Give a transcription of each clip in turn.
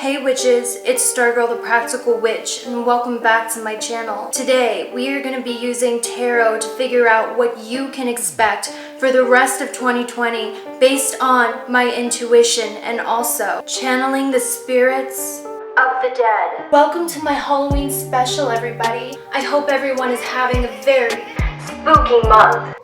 Hey witches, it's Stargirl the Practical Witch, and welcome back to my channel. Today, we are going to be using tarot to figure out what you can expect for the rest of 2020 based on my intuition and also channeling the spirits of the dead. Welcome to my Halloween special, everybody. I hope everyone is having a very spooky month.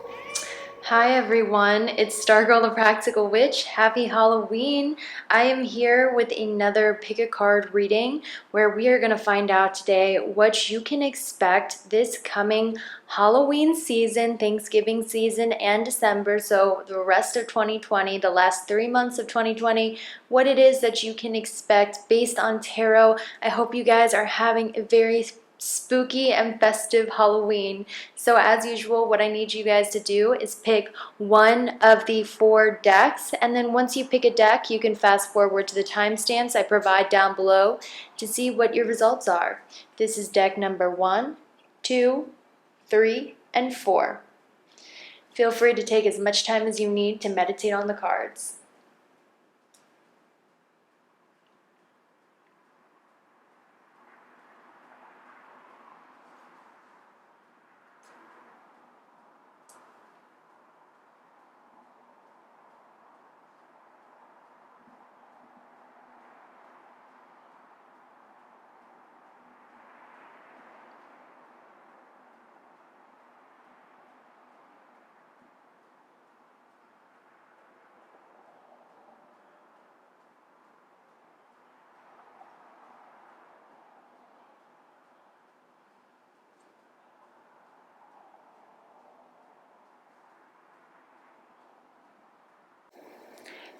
Hi everyone, it's Stargirl the Practical Witch. Happy Halloween! I am here with another pick a card reading where we are going to find out today what you can expect this coming Halloween season, Thanksgiving season, and December. So the rest of 2020, the last 3 months of 2020, what it is that you can expect based on tarot. I hope you guys are having a very spooky and festive Halloween. So as usual, what I need you guys to do is pick one of the 4 decks, and then once you pick a deck, you can fast forward to the timestamps I provide down below to see what your results are. This is deck number 1, 2, 3, and 4. Feel free to take as much time as you need to meditate on the cards.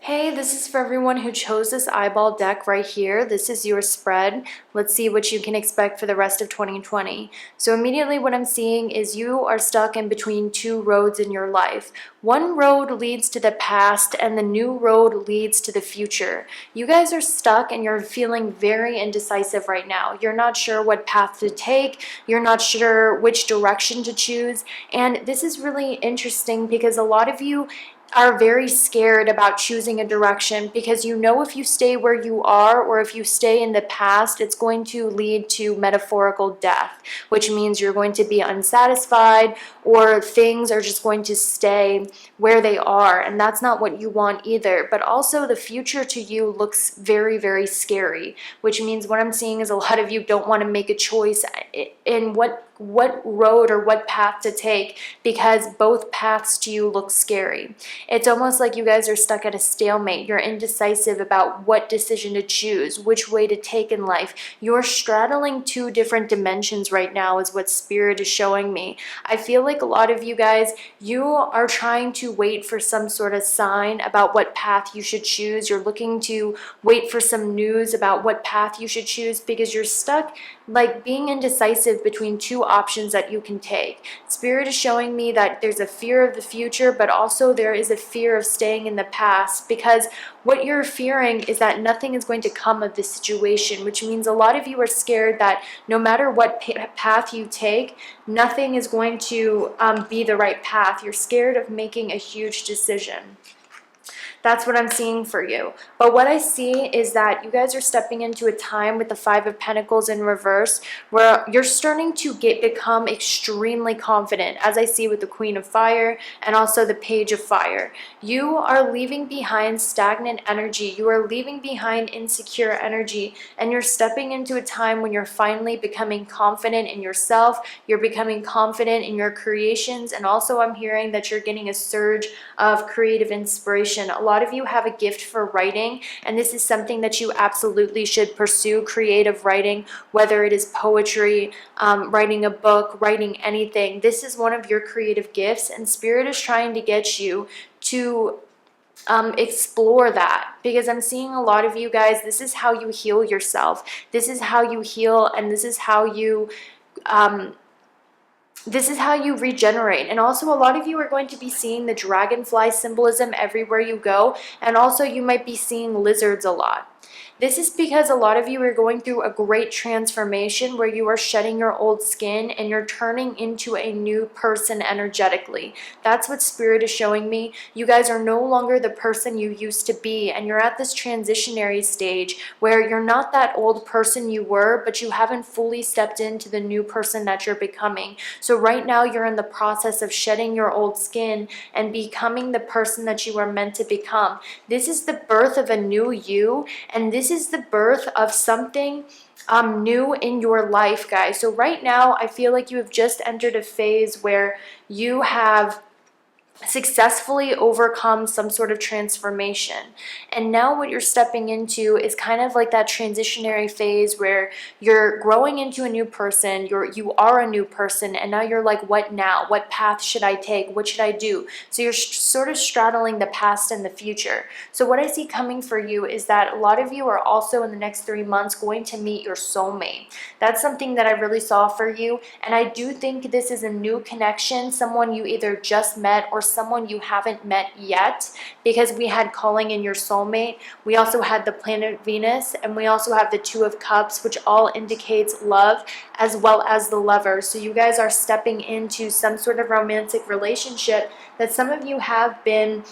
Hey, this is for everyone who chose this eyeball deck right here. This is your spread. Let's see what you can expect for the rest of 2020. So immediately what I'm seeing is you are stuck in between 2 roads in your life. One road leads to the past and the new road leads to the future. You guys are stuck and you're feeling very indecisive right now. You're not sure what path to take. You're not sure which direction to choose. And this is really interesting because a lot of you are very scared about choosing a direction because you know if you stay where you are or if you stay in the past, it's going to lead to metaphorical death, which means you're going to be unsatisfied or things are just going to stay where they are, and that's not what you want either. But also the future to you looks very, very scary, which means what I'm seeing is a lot of you don't want to make a choice in what road or what path to take because both paths to you look scary. It's almost like you guys are stuck at a stalemate. You're indecisive about what decision to choose, which way to take in life. You're straddling 2 different dimensions right now is what Spirit is showing me. I feel like a lot of you guys, you are trying to wait for some sort of sign about what path you should choose. You're looking to wait for some news about what path you should choose because you're stuck like being indecisive between 2 options that you can take. Spirit is showing me that there's a fear of the future, but also there is a fear of staying in the past because what you're fearing is that nothing is going to come of this situation, which means a lot of you are scared that no matter what path you take, nothing is going to be the right path. You're scared of making a huge decision. That's what I'm seeing for you. But what I see is that you guys are stepping into a time with the 5 of Pentacles in reverse where you're starting to become extremely confident, as I see with the Queen of Fire and also the Page of Fire. You are leaving behind stagnant energy. You are leaving behind insecure energy, and you're stepping into a time when you're finally becoming confident in yourself. You're becoming confident in your creations, and also I'm hearing that you're getting a surge of creative inspiration. A lot of you have a gift for writing, and this is something that you absolutely should pursue, creative writing, whether it is poetry, writing a book, writing anything. This is one of your creative gifts, and Spirit is trying to get you to explore that because I'm seeing a lot of you guys, this is how you heal yourself. This is how you heal, and this is how you regenerate. And also a lot of you are going to be seeing the dragonfly symbolism everywhere you go, and also you might be seeing lizards a lot. This is because a lot of you are going through a great transformation where you are shedding your old skin and you're turning into a new person energetically. That's what Spirit is showing me. You guys are no longer the person you used to be, and you're at this transitionary stage where you're not that old person you were, but you haven't fully stepped into the new person that you're becoming. So right now you're in the process of shedding your old skin and becoming the person that you are meant to become. This is the birth of a new you, and this is the birth of something new in your life, guys. So right now I feel like you have just entered a phase where you have successfully overcome some sort of transformation, and now what you're stepping into is kind of like that transitionary phase where you're growing into a new person. You are a new person, and now you're like, what now? What path should I take? What should I do? So you're sort of straddling the past and the future. So what I see coming for you is that a lot of you are also in the next 3 months going to meet your soulmate. That's something that I really saw for you, and I do think this is a new connection, someone you either just met or someone you haven't met yet, because we had calling in your soulmate. We also had the planet Venus, and we also have the Two of Cups, which all indicates love as well as the Lover. So you guys are stepping into some sort of romantic relationship that some of you have been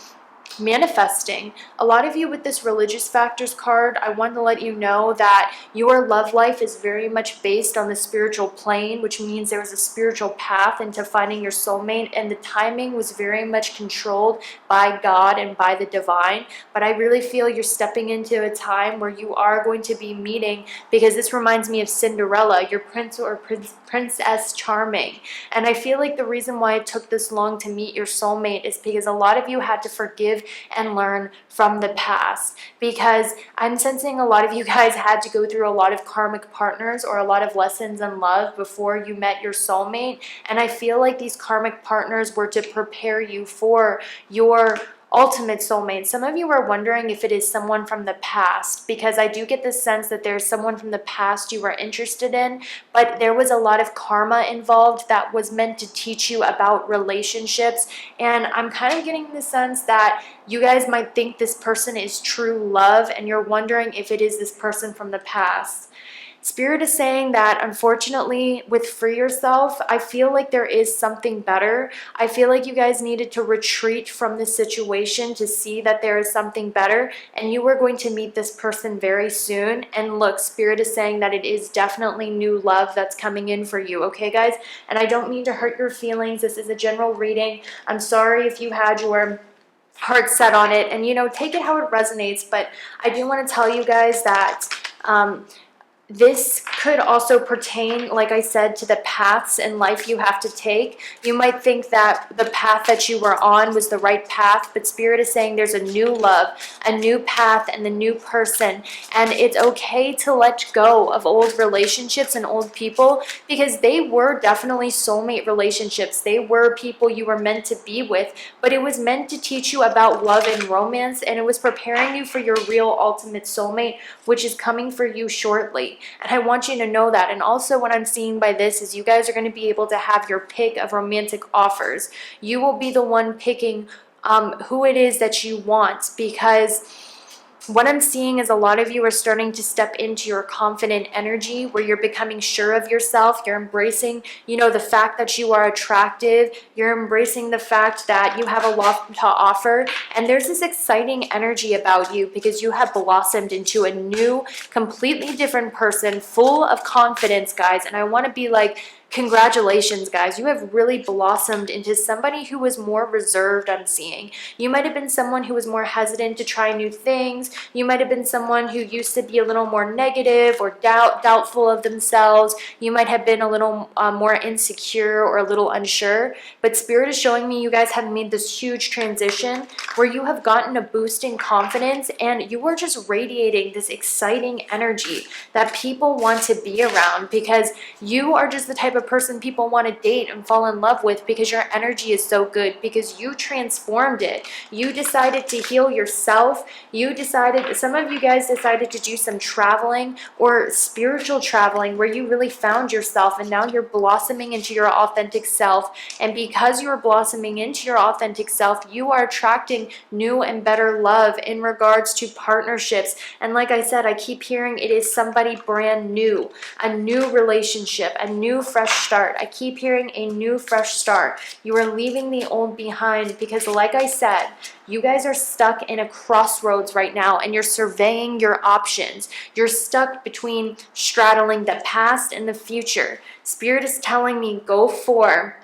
manifesting. A lot of you with this religious factors card, I want to let you know that your love life is very much based on the spiritual plane, which means there was a spiritual path into finding your soulmate, and the timing was very much controlled by God and by the divine. But I really feel you're stepping into a time where you are going to be meeting, because this reminds me of Cinderella, your prince or princess charming. And I feel like the reason why it took this long to meet your soulmate is because a lot of you had to forgive and learn from the past, because I'm sensing a lot of you guys had to go through a lot of karmic partners or a lot of lessons in love before you met your soulmate. And I feel like these karmic partners were to prepare you for your ultimate soulmate. Some of you are wondering if it is someone from the past, because I do get the sense that there's someone from the past you were interested in, but there was a lot of karma involved that was meant to teach you about relationships. And I'm kind of getting the sense that you guys might think this person is true love, and you're wondering if it is this person from the past. Spirit is saying that, unfortunately, with Free Yourself, I feel like there is something better. I feel like you guys needed to retreat from this situation to see that there is something better, and you are going to meet this person very soon. And look, Spirit is saying that it is definitely new love that's coming in for you, okay, guys? And I don't mean to hurt your feelings. This is a general reading. I'm sorry if you had your heart set on it, and, you know, take it how it resonates. But I do want to tell you guys that this could also pertain, like I said, to the paths in life you have to take. You might think that the path that you were on was the right path, but Spirit is saying there's a new love, a new path, and the new person. And it's okay to let go of old relationships and old people, because they were definitely soulmate relationships. They were people you were meant to be with, but it was meant to teach you about love and romance, and it was preparing you for your real ultimate soulmate, which is coming for you shortly. And I want you to know that. And also what I'm seeing by this is you guys are going to be able to have your pick of romantic offers. You will be the one picking who it is that you want, because what I'm seeing is a lot of you are starting to step into your confident energy, where you're becoming sure of yourself. You're embracing, you know, the fact that you are attractive. You're embracing the fact that you have a lot to offer. And there's this exciting energy about you, because you have blossomed into a new, completely different person, full of confidence, guys. And I want to be like, congratulations, guys. You have really blossomed into somebody who was more reserved, I'm seeing. You might have been someone who was more hesitant to try new things. You might have been someone who used to be a little more negative or doubtful of themselves. You might have been a little more insecure or a little unsure. But Spirit is showing me you guys have made this huge transition where you have gotten a boost in confidence, and you are just radiating this exciting energy that people want to be around, because you are just the type of of person people want to date and fall in love with, because your energy is so good, because you transformed it. You decided to heal yourself. You decided, some of you guys decided to do some traveling or spiritual traveling where you really found yourself, and now you're blossoming into your authentic self. And because you are blossoming into your authentic self, you are attracting new and better love in regards to partnerships. And like I said, I keep hearing it is somebody brand new, a new relationship, a new fresh start. I keep hearing a new fresh start. You are leaving the old behind, because like I said, you guys are stuck in a crossroads right now, and you're surveying your options. You're stuck between straddling the past and the future. Spirit is telling me go for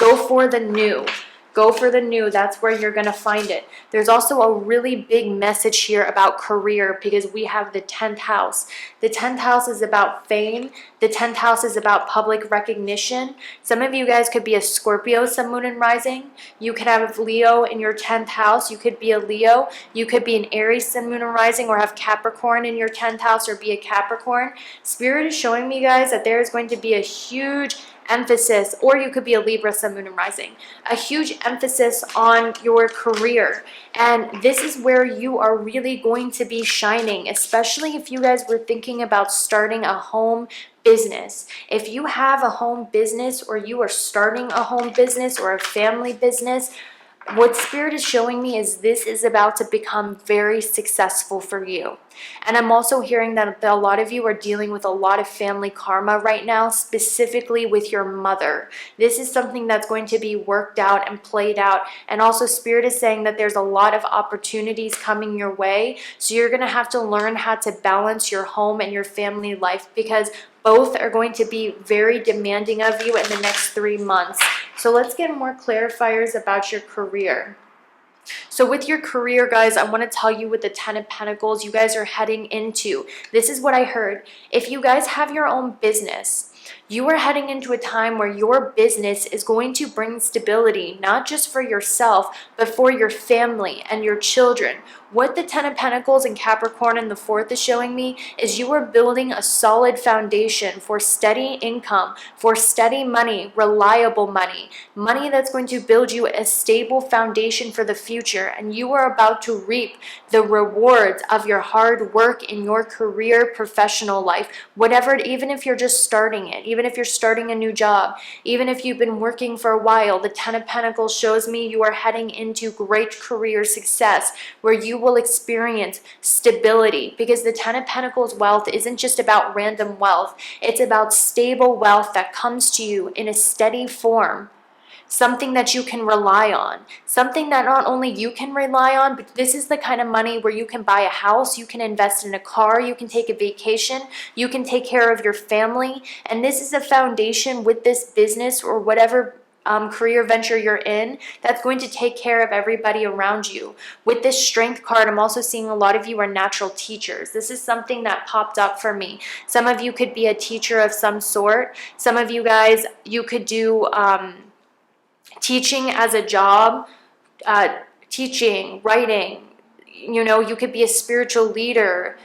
the new. Go for the new. That's where you're going to find it. There's also a really big message here about career, because we have the 10th house. The 10th house is about fame. The 10th house is about public recognition. Some of you guys could be a Scorpio, Sun, Moon, and Rising. You could have Leo in your 10th house. You could be a Leo. You could be an Aries, Sun, Moon, and Rising, or have Capricorn in your 10th house, or be a Capricorn. Spirit is showing me, guys, that there is going to be a huge emphasis, or you could be a Libra, Sun, Moon, and Rising, a huge emphasis on your career. And this is where you are really going to be shining, especially if you guys were thinking about starting a home business. If you have a home business, or you are starting a home business or a family business, what Spirit is showing me is this is about to become very successful for you. And I'm also hearing that a lot of you are dealing with a lot of family karma right now, specifically with your mother. This is something that's going to be worked out and played out. And also Spirit is saying that there's a lot of opportunities coming your way. So you're going to have to learn how to balance your home and your family life, because both are going to be very demanding of you in the next 3 months. So let's get more clarifiers about your career. So with your career, guys, I want to tell you with the 10 of Pentacles, you guys are heading into, this is what I heard. If you guys have your own business, you are heading into a time where your business is going to bring stability, not just for yourself, but for your family and your children. What the 10 of Pentacles and Capricorn and the 4th is showing me is you are building a solid foundation for steady income, for steady money, reliable money, money that's going to build you a stable foundation for the future. And you are about to reap the rewards of your hard work in your career, professional life, whatever, even if you're just starting it, even if you're starting a new job, even if you've been working for a while. The 10 of Pentacles shows me you are heading into great career success, where you will experience stability, because the 10 of Pentacles wealth isn't just about random wealth. It's about stable wealth that comes to you in a steady form. Something that you can rely on, something that not only you can rely on, but this is the kind of money where you can buy a house, you can invest in a car, you can take a vacation, you can take care of your family. And this is a foundation with this business or whatever career venture you're in that's going to take care of everybody around you. With this Strength card, I'm also seeing a lot of you are natural teachers. This is something that popped up for me. Some of you could be a teacher of some sort. Some of you guys, you could do teaching as a job, teaching, writing, you know, you could be a spiritual leader.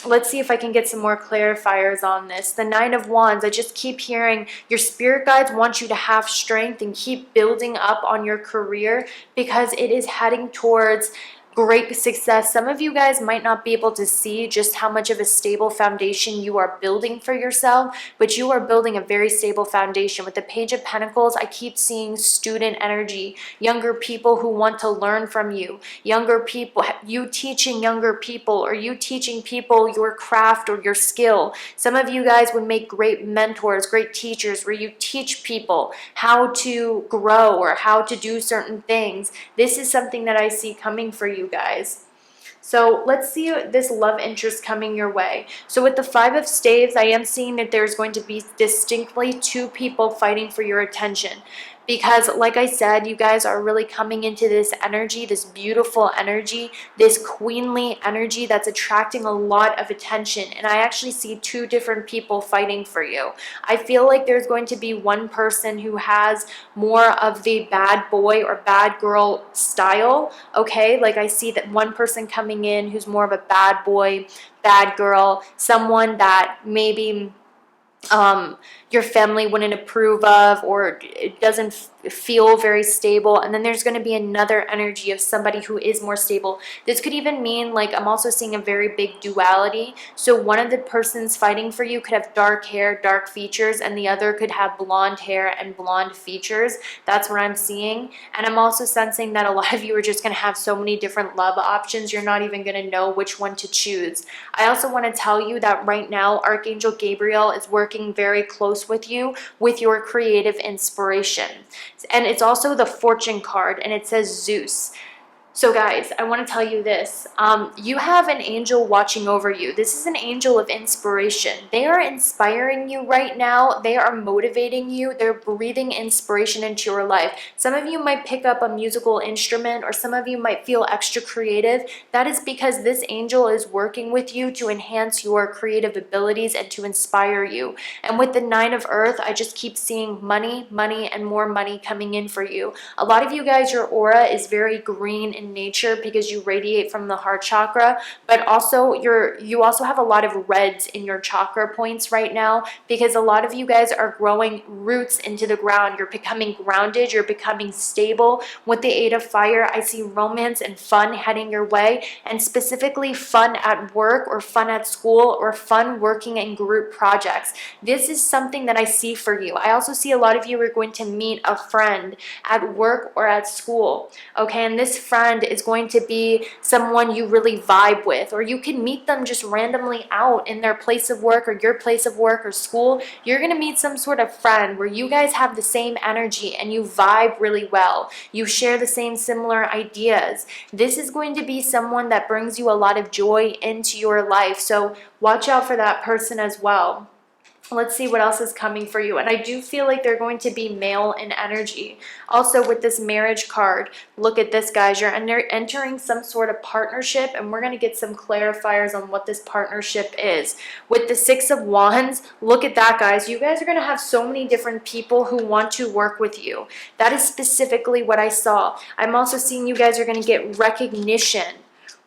Let's see if I can get some more clarifiers on this. The 9 of Wands, I just keep hearing your spirit guides want you to have strength and keep building up on your career, because it is heading towards great success. Some of you guys might not be able to see just how much of a stable foundation you are building for yourself, but you are building a very stable foundation. With the Page of Pentacles, I keep seeing student energy, younger people who want to learn from you, younger people, you teaching younger people, or you teaching people your craft or your skill. Some of you guys would make great mentors, great teachers, where you teach people how to grow or how to do certain things. This is something that I see coming for you guys. So let's see this love interest coming your way. So with the 5 of Staves, I am seeing that there's going to be distinctly 2 people fighting for your attention. Because like I said, you guys are really coming into this energy, this beautiful energy, this queenly energy that's attracting a lot of attention. And I actually see 2 different people fighting for you. I feel like there's going to be one person who has more of the bad boy or bad girl style, okay? Like I see that one person coming in who's more of a bad boy, bad girl, someone that maybe your family wouldn't approve of, or it doesn't feel very stable. And then there's going to be another energy of somebody who is more stable. This could even mean, like, I'm also seeing a very big duality. So one of the persons fighting for you could have dark hair, dark features, and the other could have blonde hair and blonde features. That's what I'm seeing. And I'm also sensing that a lot of you are just going to have so many different love options, you're not even going to know which one to choose. I also want to tell you that right now Archangel Gabriel is working very close with you with your creative inspiration. And it's also the fortune card, and it says Zeus. So guys, I want to tell you this. You have an angel watching over you. This is an angel of inspiration. They are inspiring you right now. They are motivating you. They're breathing inspiration into your life. Some of you might pick up a musical instrument, or some of you might feel extra creative. That is because this angel is working with you to enhance your creative abilities and to inspire you. And with the 9 of Earth, I just keep seeing money, money, and more money coming in for you. A lot of you guys, your aura is very green in nature because you radiate from the heart chakra, but also you also have a lot of reds in your chakra points right now, because a lot of you guys are growing roots into the ground. You're becoming grounded, you're becoming stable. With the 8 of Fire, I see romance and fun heading your way, and specifically fun at work, or fun at school, or fun working in group projects. This is something that I see for you. I also see a lot of you are going to meet a friend at work or at school, okay? And this friend is going to be someone you really vibe with, or you can meet them just randomly out in their place of work, or your place of work or school. You're going to meet some sort of friend where you guys have the same energy and you vibe really well. You share the same similar ideas. This is going to be someone that brings you a lot of joy into your life. So watch out for that person as well. Let's see what else is coming for you. And I do feel like they're going to be male in energy. Also with this marriage card, look at this, guys. You're entering some sort of partnership, and we're going to get some clarifiers on what this partnership is. With the 6 of Wands, look at that, guys. You guys are going to have so many different people who want to work with you. That is specifically what I saw. I'm also seeing you guys are going to get recognition.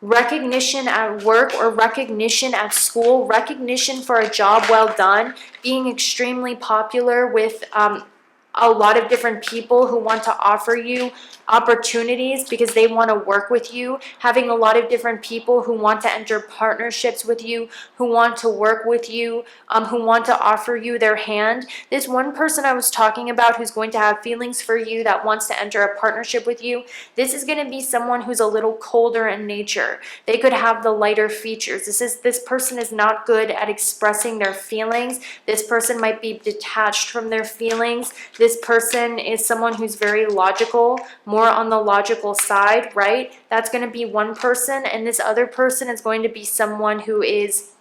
Recognition at work, or recognition at school, recognition for a job well done, being extremely popular with a lot of different people who want to offer you opportunities because they want to work with you, having a lot of different people who want to enter partnerships with you, who want to work with you, who want to offer you their hand. This one person I was talking about who's going to have feelings for you, that wants to enter a partnership with you, this is going to be someone who's a little colder in nature. They could have the lighter features. This person is not good at expressing their feelings. This person might be detached from their feelings. This person is someone who's very logical, more on the logical side, right? That's going to be one person. And this other person is going to be someone who is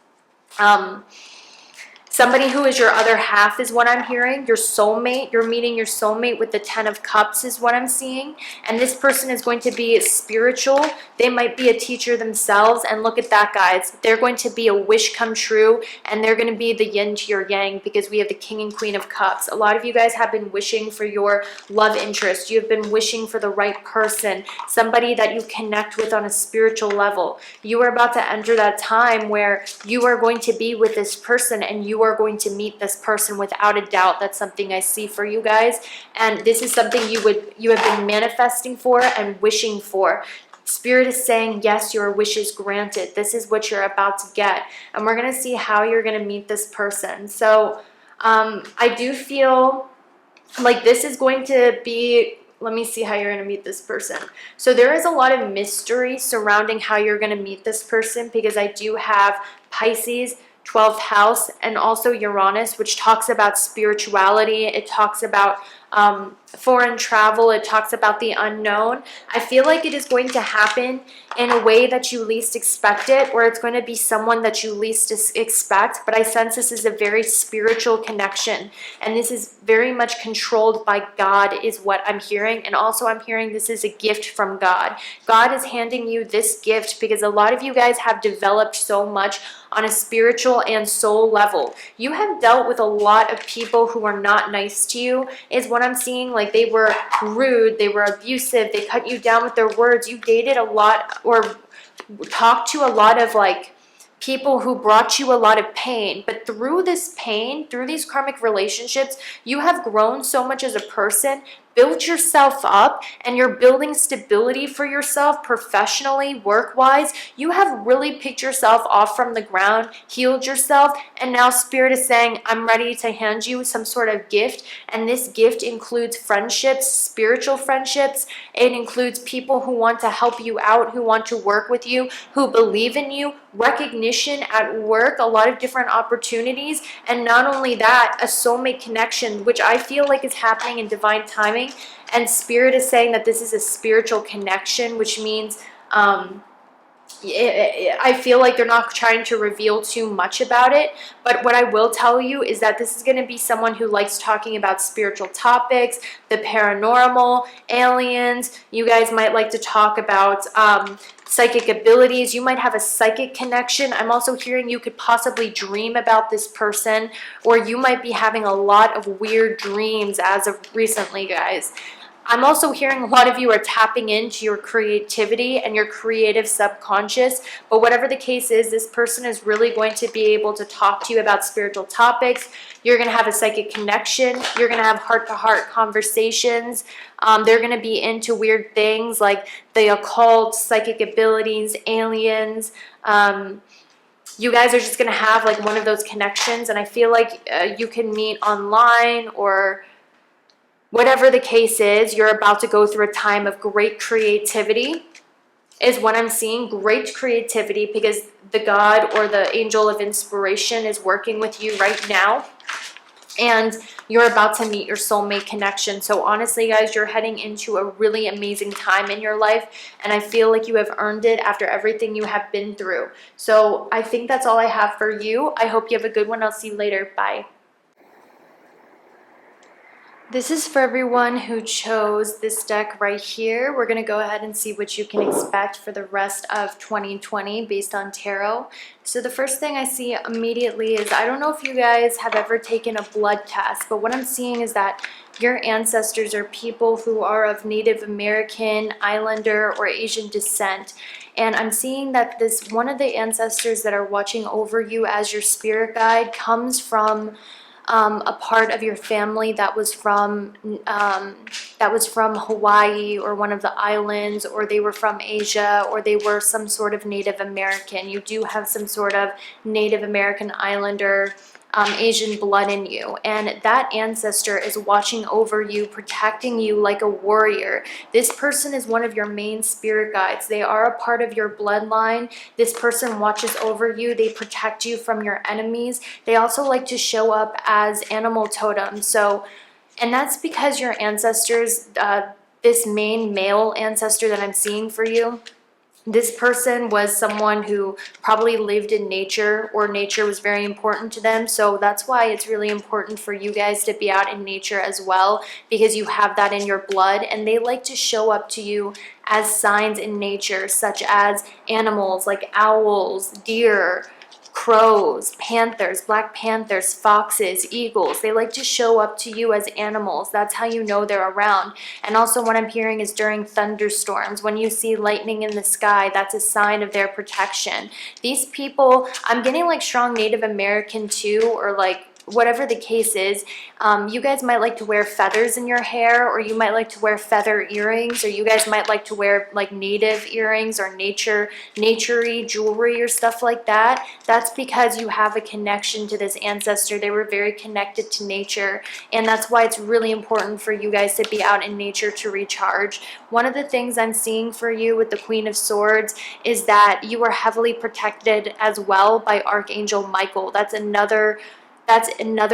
somebody who is your other half, is what I'm hearing. Your soulmate. You're meeting your soulmate with the 10 of Cups is what I'm seeing. And this person is going to be spiritual. They might be a teacher themselves. And look at that, guys. They're going to be a wish come true. And they're going to be the yin to your yang, because we have the King and Queen of Cups. A lot of you guys have been wishing for your love interest. You have been wishing for the right person. Somebody that you connect with on a spiritual level. You are about to enter that time where you are going to be with this person, and you are going to meet this person without a doubt. That's something I see for you guys, and this is something you have been manifesting for and wishing for. Spirit is saying, yes, your wish is granted. This is what you're about to get, and we're going to see how you're going to meet this person. So I do feel like this is going to be, let me see how you're going to meet this person. So there is a lot of mystery surrounding how you're going to meet this person, because I do have Pisces, 12th house, and also Uranus, which talks about spirituality. It talks about foreign travel. It talks about the unknown. I feel like it is going to happen in a way that you least expect it, or it's going to be someone that you least expect. But I sense this is a very spiritual connection, and this is very much controlled by God, is what I'm hearing. And also I'm hearing this is a gift from God. God is handing you this gift because a lot of you guys have developed so much on a spiritual and soul level. You have dealt with a lot of people who are not nice to you, is what I'm seeing. Like, they were rude, they were abusive, they cut you down with their words. You dated a lot, or talked to a lot of like people who brought you a lot of pain. But through this pain, through these karmic relationships, you have grown so much as a person, built yourself up, and you're building stability for yourself professionally, work-wise. You have really picked yourself off from the ground, healed yourself, and now Spirit is saying, I'm ready to hand you some sort of gift. And this gift includes friendships, spiritual friendships. It includes people who want to help you out, who want to work with you, who believe in you, recognition at work, a lot of different opportunities. And not only that, a soulmate connection, which I feel like is happening in divine timing. And Spirit is saying that this is a spiritual connection, which means I feel like they're not trying to reveal too much about it, but what I will tell you is that this is going to be someone who likes talking about spiritual topics, the paranormal, aliens. You guys might like to talk about psychic abilities. You might have a psychic connection. I'm also hearing you could possibly dream about this person, or you might be having a lot of weird dreams as of recently, guys. I'm also hearing a lot of you are tapping into your creativity and your creative subconscious. But whatever the case is, this person is really going to be able to talk to you about spiritual topics. You're going to have a psychic connection. You're going to have heart-to-heart conversations. They're going to be into weird things like the occult, psychic abilities, aliens. You guys are just going to have like one of those connections. And I feel like you can meet online, or whatever the case is, you're about to go through a time of great creativity is what I'm seeing. Great creativity, because the God or the angel of inspiration is working with you right now. And you're about to meet your soulmate connection. So honestly, guys, you're heading into a really amazing time in your life. And I feel like you have earned it after everything you have been through. So I think that's all I have for you. I hope you have a good one. I'll see you later. Bye. This is for everyone who chose this deck right here. We're going to go ahead and see what you can expect for the rest of 2020 based on tarot. So the first thing I see immediately is, I don't know if you guys have ever taken a blood test, but what I'm seeing is that your ancestors are people who are of Native American, Islander, or Asian descent. And I'm seeing that this one of the ancestors that are watching over you as your spirit guide comes from a part of your family that was from Hawaii or one of the islands, or they were from Asia, or they were some sort of Native American. You do have some sort of Native American, Islander, Asian blood in you, and that ancestor is watching over you, protecting you like a warrior. This person is one of your main spirit guides. They are a part of your bloodline. This person watches over you. They protect you from your enemies. They also like to show up as animal totems. So, and that's because your ancestors, this main male ancestor that I'm seeing for you, this person was someone who probably lived in nature, or nature was very important to them. So that's why it's really important for you guys to be out in nature as well, because you have that in your blood, and they like to show up to you as signs in nature, such as animals like owls, deer, crows, panthers, black panthers, foxes, eagles. They like to show up to you as animals. That's how you know they're around. And also what I'm hearing is during thunderstorms, when you see lightning in the sky, that's a sign of their protection. These people, I'm getting like strong Native American too, or like whatever the case is. You guys might like to wear feathers in your hair, or you might like to wear feather earrings, or you guys might like to wear like native earrings or naturey jewelry or stuff like that. That's because you have a connection to this ancestor. They were very connected to nature, and that's why it's really important for you guys to be out in nature to recharge. One of the things I'm seeing for you with the Queen of Swords is that you are heavily protected as well by Archangel Michael. That's another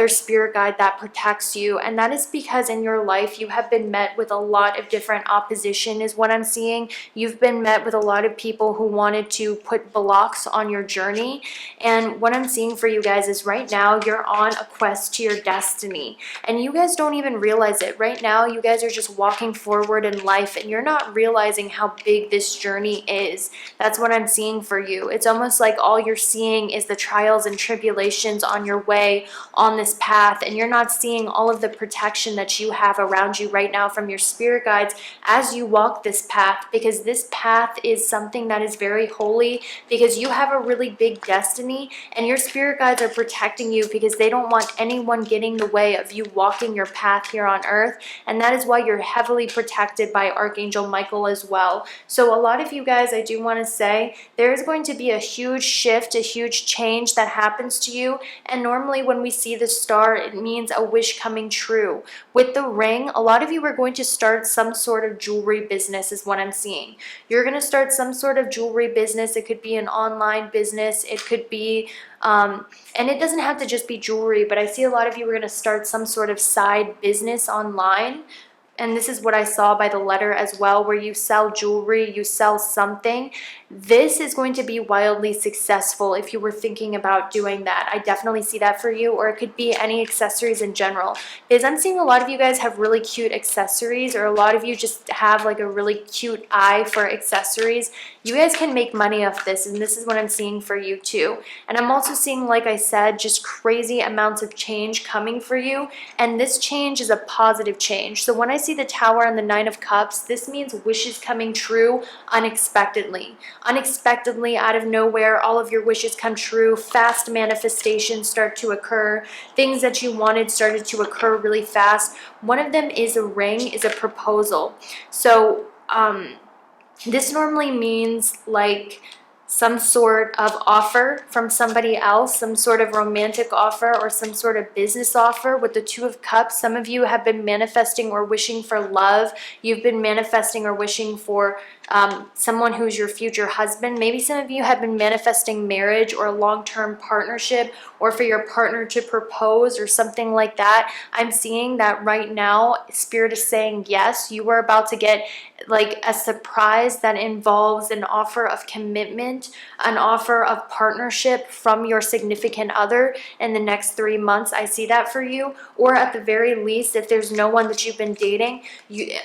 spirit guide that protects you, and that is because in your life you have been met with a lot of different opposition is what I'm seeing. You've been met with a lot of people who wanted to put blocks on your journey, and what I'm seeing for you guys is right now you're on a quest to your destiny, and you guys don't even realize it. Right now you guys are just walking forward in life, and you're not realizing how big this journey is. That's what I'm seeing for you. It's almost like all you're seeing is the trials and tribulations on your way way on this path, and you're not seeing all of the protection that you have around you right now from your spirit guides as you walk this path, because this path is something that is very holy, because you have a really big destiny, and your spirit guides are protecting you because they don't want anyone getting in the way of you walking your path here on earth. And that is why you're heavily protected by Archangel Michael as well. So a lot of you guys, I do want to say, there's going to be a huge shift, a huge change that happens to you. And normally when we see the star, it means a wish coming true. With the ring, a lot of you are going to start some sort of jewelry business is what I'm seeing. You're going to start some sort of jewelry business. It could be an online business. It could be and it doesn't have to just be jewelry, but I see a lot of you are going to start some sort of side business online. And this is what I saw by the letter as well, where you sell jewelry, you sell something. This is going to be wildly successful if you were thinking about doing that. I definitely see that for you, or it could be any accessories in general. Because I'm seeing a lot of you guys have really cute accessories, or a lot of you just have like a really cute eye for accessories. You guys can make money off this, and this is what I'm seeing for you too. And I'm also seeing, like I said, just crazy amounts of change coming for you, and this change is a positive change. So when I see the Tower and the Nine of Cups, this means wishes coming true unexpectedly. Unexpectedly, out of nowhere, all of your wishes come true. Fast manifestations start to occur. Things that you wanted started to occur really fast. One of them is a ring, is a proposal. So this normally means like some sort of offer from somebody else, some sort of romantic offer or some sort of business offer. With the Two of Cups, some of you have been manifesting or wishing for love. You've been manifesting or wishing for someone who's your future husband. Maybe some of you have been manifesting marriage or a long-term partnership, or for your partner to propose or something like that. I'm seeing that right now, Spirit is saying yes, you are about to get like a surprise that involves an offer of commitment, an offer of partnership from your significant other in the next 3 months. I see that for you. Or at the very least, if there's no one that you've been dating,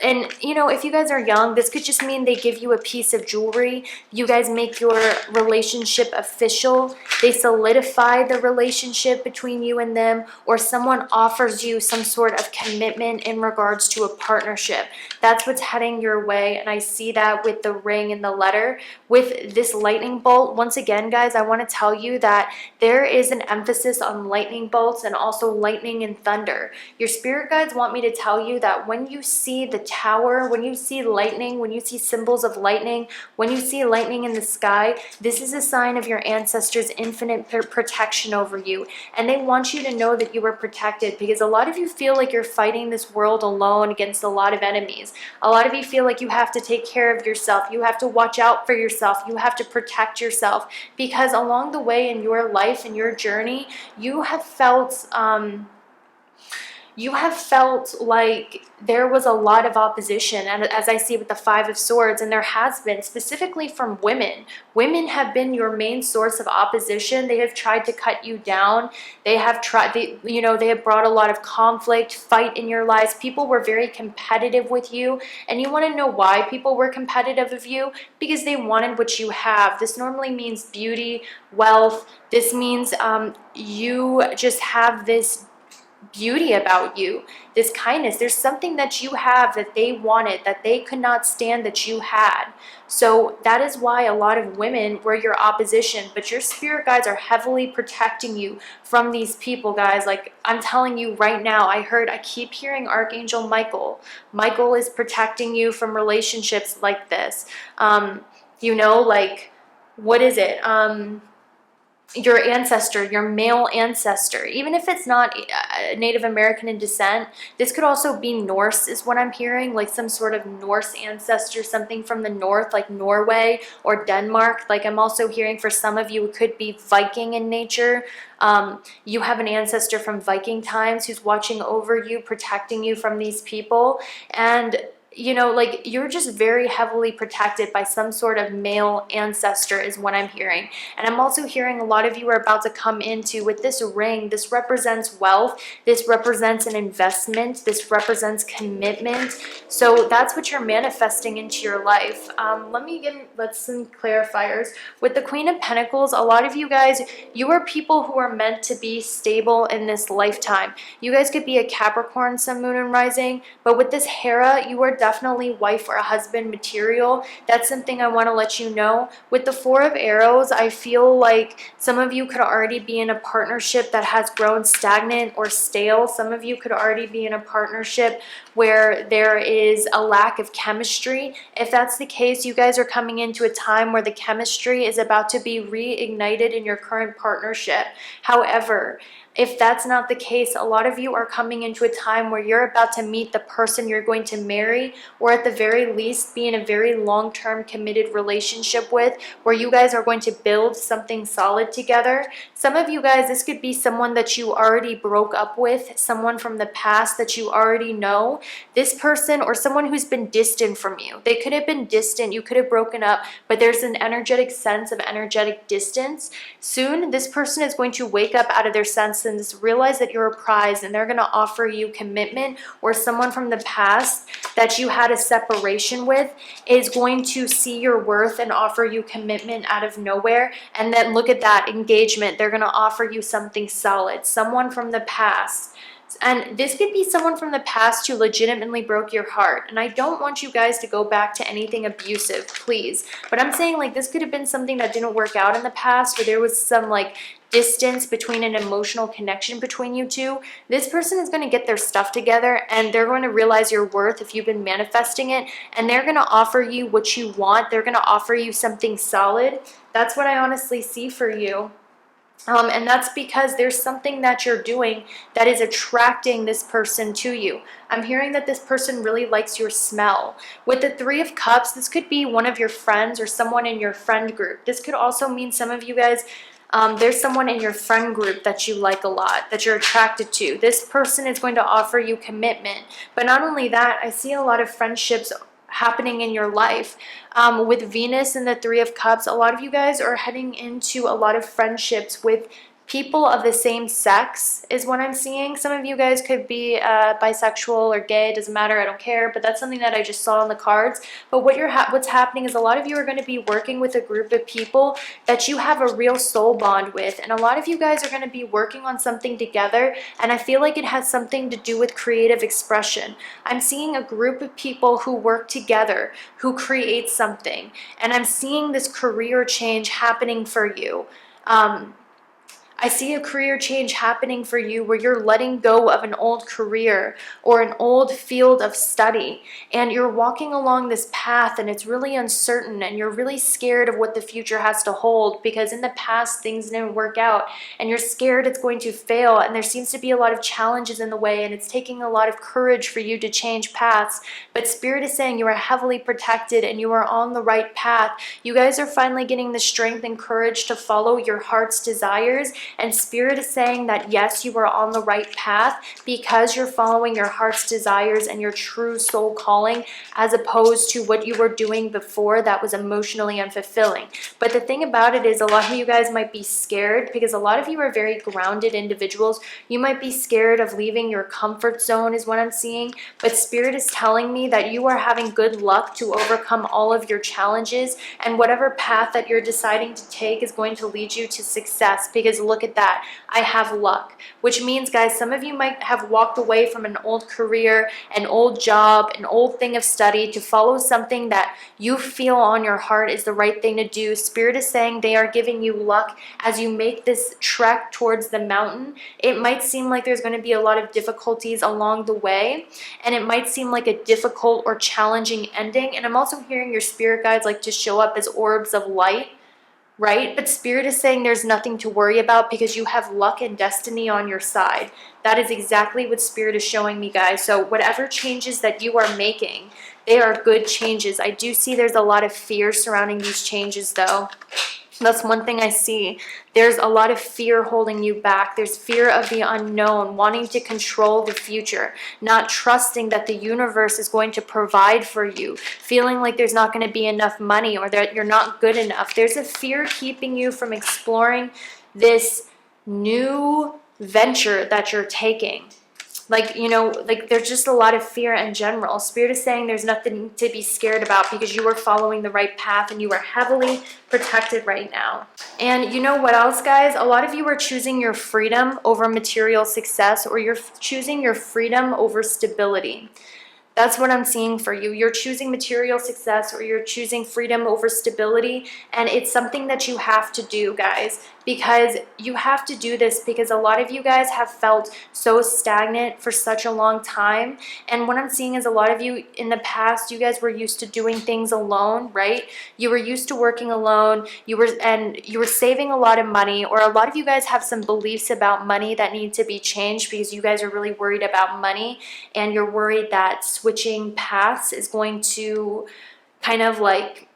and you know, if you guys are young, this could just mean they give you a piece of jewelry. You guys make your relationship official. They solidify the relationship between you and them, or someone offers you some sort of commitment in regards to a partnership. That's what's heading your way, and I see that with the ring and the letter. With this lightning bolt, once again, guys, I want to tell you that there is an emphasis on lightning bolts and also lightning and thunder. Your spirit guides want me to tell you that when you see the Tower, when you see lightning, when you see symbols of lightning, when you see lightning in the sky, this is a sign of your ancestors' infinite protection over you. And they want you to know that you are protected, because a lot of you feel like you're fighting this world alone against a lot of enemies. A lot of you feel like you have to take care of yourself. You have to watch out for yourself. You have to protect yourself, because along the way in your life and your journey, you have felt like there was a lot of opposition, and as I see with the Five of Swords, and there has been, specifically from women. Women have been your main source of opposition. They have tried to cut you down. They have tried, they have brought a lot of conflict, fight in your lives. People were very competitive with you, and you want to know why people were competitive of you? Because they wanted what you have. This normally means beauty, wealth. This means you just have this beauty about you, this kindness. There's something that you have that they wanted, that they could not stand that you had. So that is why a lot of women were your opposition, but your spirit guides are heavily protecting you from these people, guys. Like I'm telling you right now, I keep hearing Archangel Michael. Michael is protecting you from relationships like this. Like, what is it? Your ancestor, your male ancestor, even if it's not Native American in descent, this could also be Norse is what I'm hearing, like some sort of Norse ancestor, something from the north, like Norway or Denmark. Like I'm also hearing for some of you, it could be Viking in nature. You have an ancestor from Viking times who's watching over you, protecting you from these people. And you know, like you're just very heavily protected by some sort of male ancestor is what I'm hearing. And I'm also hearing a lot of you are about to come into with this ring. This represents wealth. This represents an investment. This represents commitment. So that's what you're manifesting into your life. Let's some clarifiers. With the Queen of Pentacles, a lot of you guys, you are people who are meant to be stable in this lifetime. You guys could be a Capricorn, Sun, Moon, and Rising, but with this Hera, you are definitely wife or husband material. That's something I want to let you know. With the Four of Arrows, I feel like some of you could already be in a partnership that has grown stagnant or stale. Some of you could already be in a partnership where there is a lack of chemistry. If that's the case, you guys are coming into a time where the chemistry is about to be reignited in your current partnership. However, if that's not the case, a lot of you are coming into a time where you're about to meet the person you're going to marry, or at the very least be in a very long-term committed relationship with, where you guys are going to build something solid together. Some of you guys, this could be someone that you already broke up with, someone from the past that you already know. This person, or someone who's been distant from you. They could have been distant, you could have broken up, but there's an energetic sense of energetic distance. Soon, this person is going to wake up out of their senses, realize that you're a prize, and they're going to offer you commitment, or someone from the past that you had a separation with is going to see your worth and offer you commitment out of nowhere. And then look at that engagement. They're going to offer you something solid. Someone from the past. And this could be someone from the past who legitimately broke your heart. And I don't want you guys to go back to anything abusive, please. But I'm saying, like, this could have been something that didn't work out in the past, where there was some, like, distance between an emotional connection between you two. This person is going to get their stuff together, and they're going to realize your worth if you've been manifesting it. And they're going to offer you what you want. They're going to offer you something solid. That's what I honestly see for you. And that's because there's something that you're doing that is attracting this person to you. I'm hearing that this person really likes your smell. With the Three of Cups, this could be one of your friends or someone in your friend group. This could also mean some of you guys, there's someone in your friend group that you like a lot, that you're attracted to. This person is going to offer you commitment. But not only that, I see a lot of friendships happening in your life. With Venus and the Three of Cups, a lot of you guys are heading into a lot of friendships with people of the same sex is what I'm seeing. Some of you guys could be bisexual or gay, doesn't matter, I don't care, but that's something that I just saw on the cards. But what's happening is a lot of you are going to be working with a group of people that you have a real soul bond with, and a lot of you guys are going to be working on something together, and I feel like it has something to do with creative expression. I'm seeing a group of people who work together, who create something, and I'm seeing this career change happening for you. I see a career change happening for you where you're letting go of an old career or an old field of study, and you're walking along this path, and it's really uncertain, and you're really scared of what the future has to hold, because in the past things didn't work out, and you're scared it's going to fail, and there seems to be a lot of challenges in the way, and it's taking a lot of courage for you to change paths. But Spirit is saying you are heavily protected and you are on the right path. You guys are finally getting the strength and courage to follow your heart's desires. And Spirit is saying that yes, you are on the right path because you're following your heart's desires and your true soul calling, as opposed to what you were doing before that was emotionally unfulfilling. But the thing about it is, a lot of you guys might be scared, because a lot of you are very grounded individuals. You might be scared of leaving your comfort zone is what I'm seeing. But Spirit is telling me that you are having good luck to overcome all of your challenges, and whatever path that you're deciding to take is going to lead you to success. Because look at that, I have luck, which means, guys, some of you might have walked away from an old career, an old job, an old thing of study to follow something that you feel on your heart is the right thing to do. Spirit is saying they are giving you luck as you make this trek towards the mountain. It might seem like there's going to be a lot of difficulties along the way, and it might seem like a difficult or challenging ending. And I'm also hearing your spirit guides like to show up as orbs of light, right? But Spirit is saying there's nothing to worry about because you have luck and destiny on your side. That is exactly what Spirit is showing me, guys. So whatever changes that you are making, they are good changes. I do see there's a lot of fear surrounding these changes, though. That's one thing I see. There's a lot of fear holding you back. There's fear of the unknown, wanting to control the future, not trusting that the universe is going to provide for you, feeling like there's not going to be enough money or that you're not good enough. There's a fear keeping you from exploring this new venture that you're taking. Like, you know, like there's just a lot of fear in general. Spirit is saying there's nothing to be scared about because you are following the right path and you are heavily protected right now. And you know what else, guys? A lot of you are choosing your freedom over material success, or you're choosing your freedom over stability. That's what I'm seeing for you. You're choosing material success, or you're choosing freedom over stability. And it's something that you have to do, guys, because you have to do this because a lot of you guys have felt so stagnant for such a long time. And what I'm seeing is a lot of you in the past, you guys were used to doing things alone, right? You were used to working alone. You were saving a lot of money, or a lot of you guys have some beliefs about money that need to be changed because you guys are really worried about money, and you're worried that switching paths is going to kind of like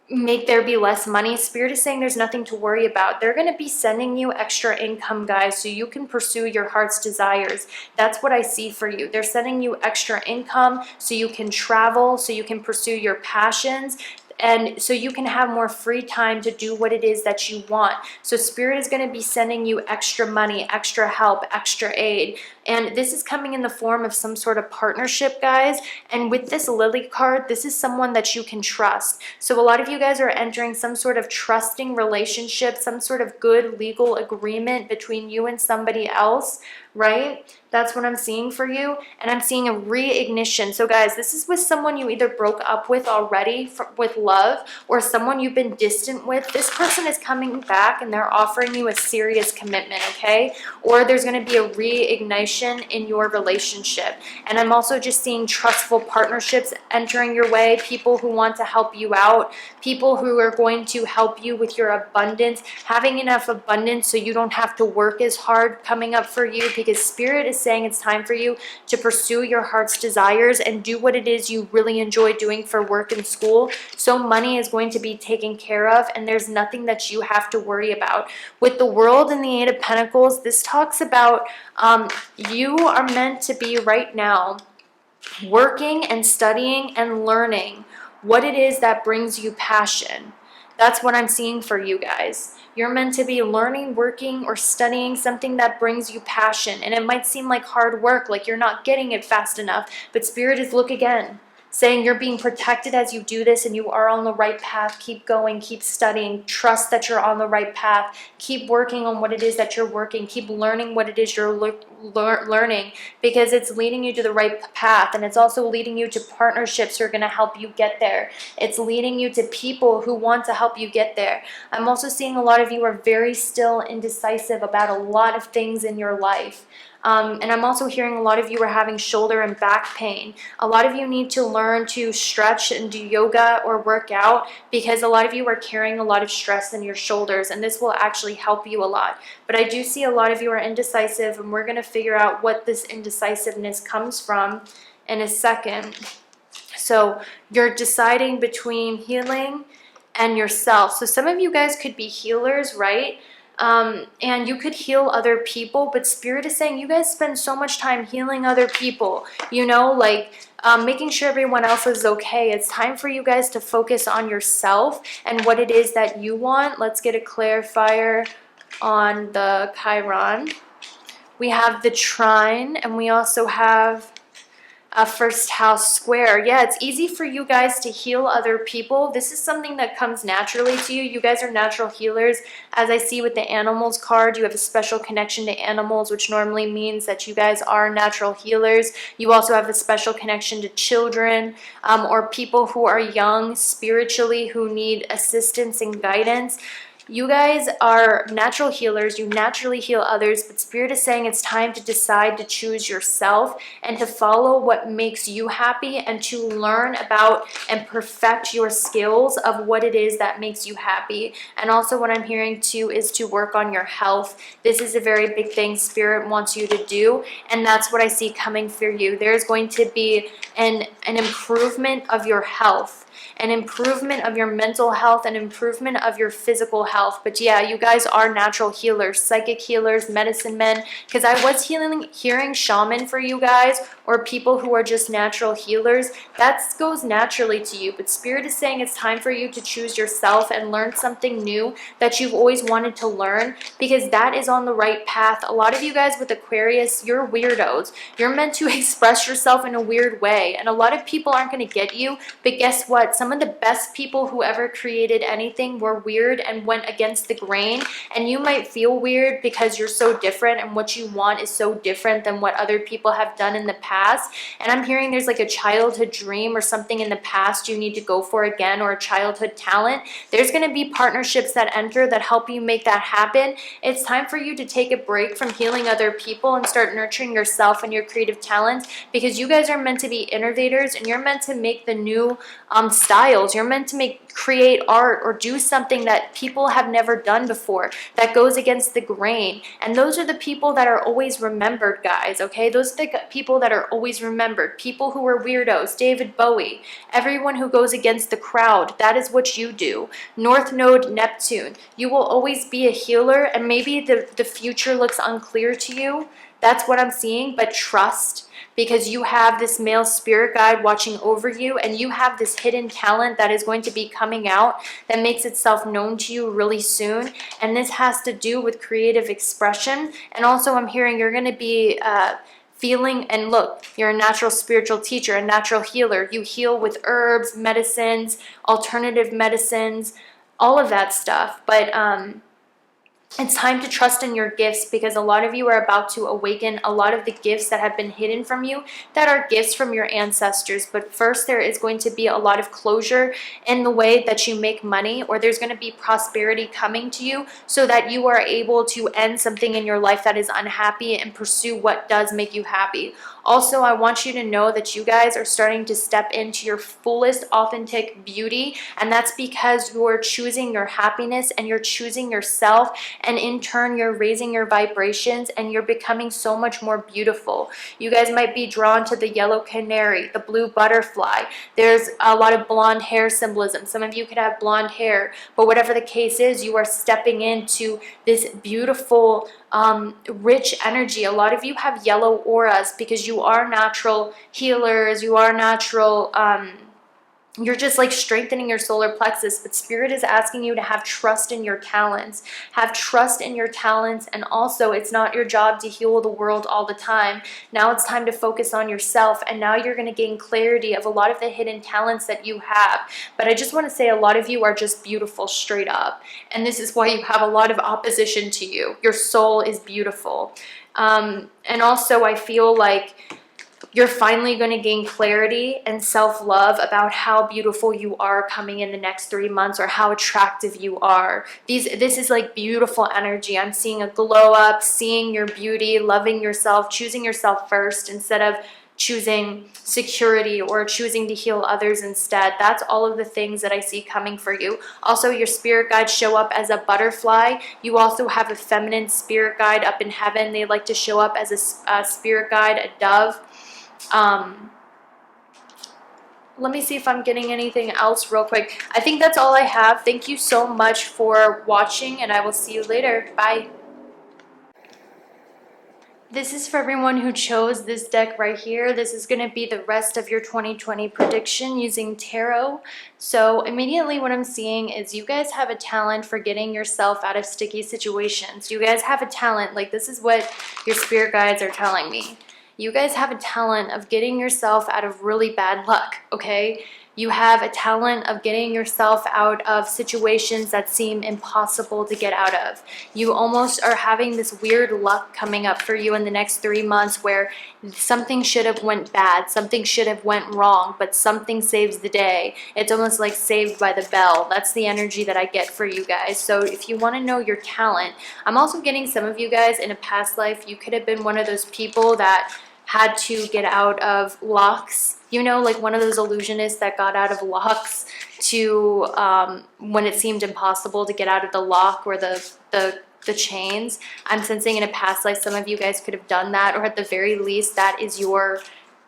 make there be less money. Spirit is saying there's nothing to worry about. They're going to be sending you extra income, guys, so you can pursue your heart's desires. That's what I see for you. They're sending you extra income so you can travel, so you can pursue your passions, and so you can have more free time to do what it is that you want. So Spirit is going to be sending you extra money, extra help, extra aid. And this is coming in the form of some sort of partnership, guys. And with this Lily card, this is someone that you can trust. So a lot of you guys are entering some sort of trusting relationship, some sort of good legal agreement between you and somebody else, right? That's what I'm seeing for you. And I'm seeing a reignition. So guys, this is with someone you either broke up with already with love, or someone you've been distant with. This person is coming back and they're offering you a serious commitment, okay? Or there's going to be a reignition in your relationship. And I'm also just seeing trustful partnerships entering your way, people who want to help you out, people who are going to help you with your abundance, having enough abundance so you don't have to work as hard coming up for you, because Spirit is saying it's time for you to pursue your heart's desires and do what it is you really enjoy doing for work and school. So money is going to be taken care of, and there's nothing that you have to worry about. With the World and the Eight of Pentacles, this talks about you are meant to be right now working and studying and learning what it is that brings you passion. That's what I'm seeing for you guys. You're meant to be learning, working, or studying something that brings you passion. And it might seem like hard work, like you're not getting it fast enough. But Spirit is, look again, saying you're being protected as you do this, and you are on the right path. Keep going, keep studying, trust that you're on the right path. Keep working on what it is that you're working. Keep learning what it is you're learning, because it's leading you to the right path, and it's also leading you to partnerships who are going to help you get there. It's leading you to people who want to help you get there. I'm also seeing a lot of you are very still indecisive about a lot of things in your life. And I'm also hearing a lot of you are having shoulder and back pain. A lot of you need to learn to stretch and do yoga or work out, because a lot of you are carrying a lot of stress in your shoulders, and this will actually help you a lot. But I do see a lot of you are indecisive, and we're going to figure out what this indecisiveness comes from in a second. So you're deciding between healing and yourself. So some of you guys could be healers, right? And you could heal other people, but Spirit is saying you guys spend so much time healing other people, you know, like making sure everyone else is okay. It's time for you guys to focus on yourself and what it is that you want. Let's get a clarifier on the Chiron. We have the trine, and we also have a first house square. Yeah, it's easy for you guys to heal other people. This is something that comes naturally to you. You guys are natural healers. As I see with the animals card, you have a special connection to animals, which normally means that you guys are natural healers. You also have a special connection to children, or people who are young spiritually, who need assistance and guidance. You guys are natural healers. You naturally heal others, but Spirit is saying it's time to decide to choose yourself and to follow what makes you happy, and to learn about and perfect your skills of what it is that makes you happy. And also what I'm hearing too is to work on your health. This is a very big thing Spirit wants you to do, and that's what I see coming for you. There's going to be an improvement of your health. an improvement of your mental health, an improvement of your physical health. But yeah, you guys are natural healers, psychic healers, medicine men, because I was hearing shaman for you guys, or people who are just natural healers. That goes naturally to you, but Spirit is saying it's time for you to choose yourself and learn something new that you've always wanted to learn, because that is on the right path. A lot of you guys with Aquarius, you're weirdos. You're meant to express yourself in a weird way, and a lot of people aren't going to get you. But guess what? Some of the best people who ever created anything were weird and went against the grain. And you might feel weird because you're so different and what you want is so different than what other people have done in the past. And I'm hearing there's like a childhood dream or something in the past you need to go for again, or a childhood talent. There's going to be partnerships that enter that help you make that happen. It's time for you to take a break from healing other people and start nurturing yourself and your creative talents, because you guys are meant to be innovators, and you're meant to make the new styles. You're meant to create art or do something that people have never done before, that goes against the grain. And those are the people that are always remembered, guys, okay? Those are the people that are always remembered. People who are weirdos, David Bowie, everyone who goes against the crowd. That is what you do. North Node Neptune, you will always be a healer, and maybe the future looks unclear to you. That's what I'm seeing, but trust, because you have this male spirit guide watching over you, and you have this hidden talent that is going to be coming out that makes itself known to you really soon. And this has to do with creative expression. And also I'm hearing you're going to be feeling, and look, you're a natural spiritual teacher, a natural healer. You heal with herbs, medicines, alternative medicines, all of that stuff. But it's time to trust in your gifts, because a lot of you are about to awaken a lot of the gifts that have been hidden from you, that are gifts from your ancestors. But first, there is going to be a lot of closure in the way that you make money, or there's going to be prosperity coming to you so that you are able to end something in your life that is unhappy and pursue what does make you happy. Also, I want you to know that you guys are starting to step into your fullest authentic beauty, and that's because you're choosing your happiness and you're choosing yourself, and in turn you're raising your vibrations and you're becoming so much more beautiful. You guys might be drawn to the yellow canary, the blue butterfly. There's a lot of blonde hair symbolism. Some of you could have blonde hair, but whatever the case is, you are stepping into this beautiful rich energy. A lot of you have yellow auras because you are natural healers, you are natural you're just like strengthening your solar plexus. But Spirit is asking you to have trust in your talents. Have trust in your talents. And also, it's not your job to heal the world all the time. Now it's time to focus on yourself. And now you're going to gain clarity of a lot of the hidden talents that you have. But I just want to say, a lot of you are just beautiful straight up. And this is why you have a lot of opposition to you. Your soul is beautiful. And also, I feel like you're finally going to gain clarity and self-love about how beautiful you are coming in the next 3 months, or how attractive you are. This is like beautiful energy. I'm seeing a glow up, seeing your beauty, loving yourself, choosing yourself first instead of choosing security or choosing to heal others instead. That's all of the things that I see coming for you. Also, your spirit guides show up as a butterfly. You also have a feminine spirit guide up in heaven. They like to show up as a spirit guide, a dove. Let me see if I'm getting anything else real quick. I think that's all I have. Thank you so much for watching, and I will see you later. Bye. This is for everyone who chose this deck right here. This is going to be the rest of your 2020 prediction using tarot. So immediately what I'm seeing is you guys have a talent for getting yourself out of sticky situations. You guys have a talent, like this is what your spirit guides are telling me. You guys have a talent of getting yourself out of really bad luck, okay? You have a talent of getting yourself out of situations that seem impossible to get out of. You almost are having this weird luck coming up for you in the next 3 months where something should have went bad, something should have went wrong, but something saves the day. It's almost like Saved by the Bell. That's the energy that I get for you guys. So if you want to know your talent, I'm also getting some of you guys in a past life, you could have been one of those people that had to get out of locks, you know, like one of those illusionists that got out of locks to when it seemed impossible to get out of the lock or the chains. I'm sensing in a past life some of you guys could have done that, or at the very least that is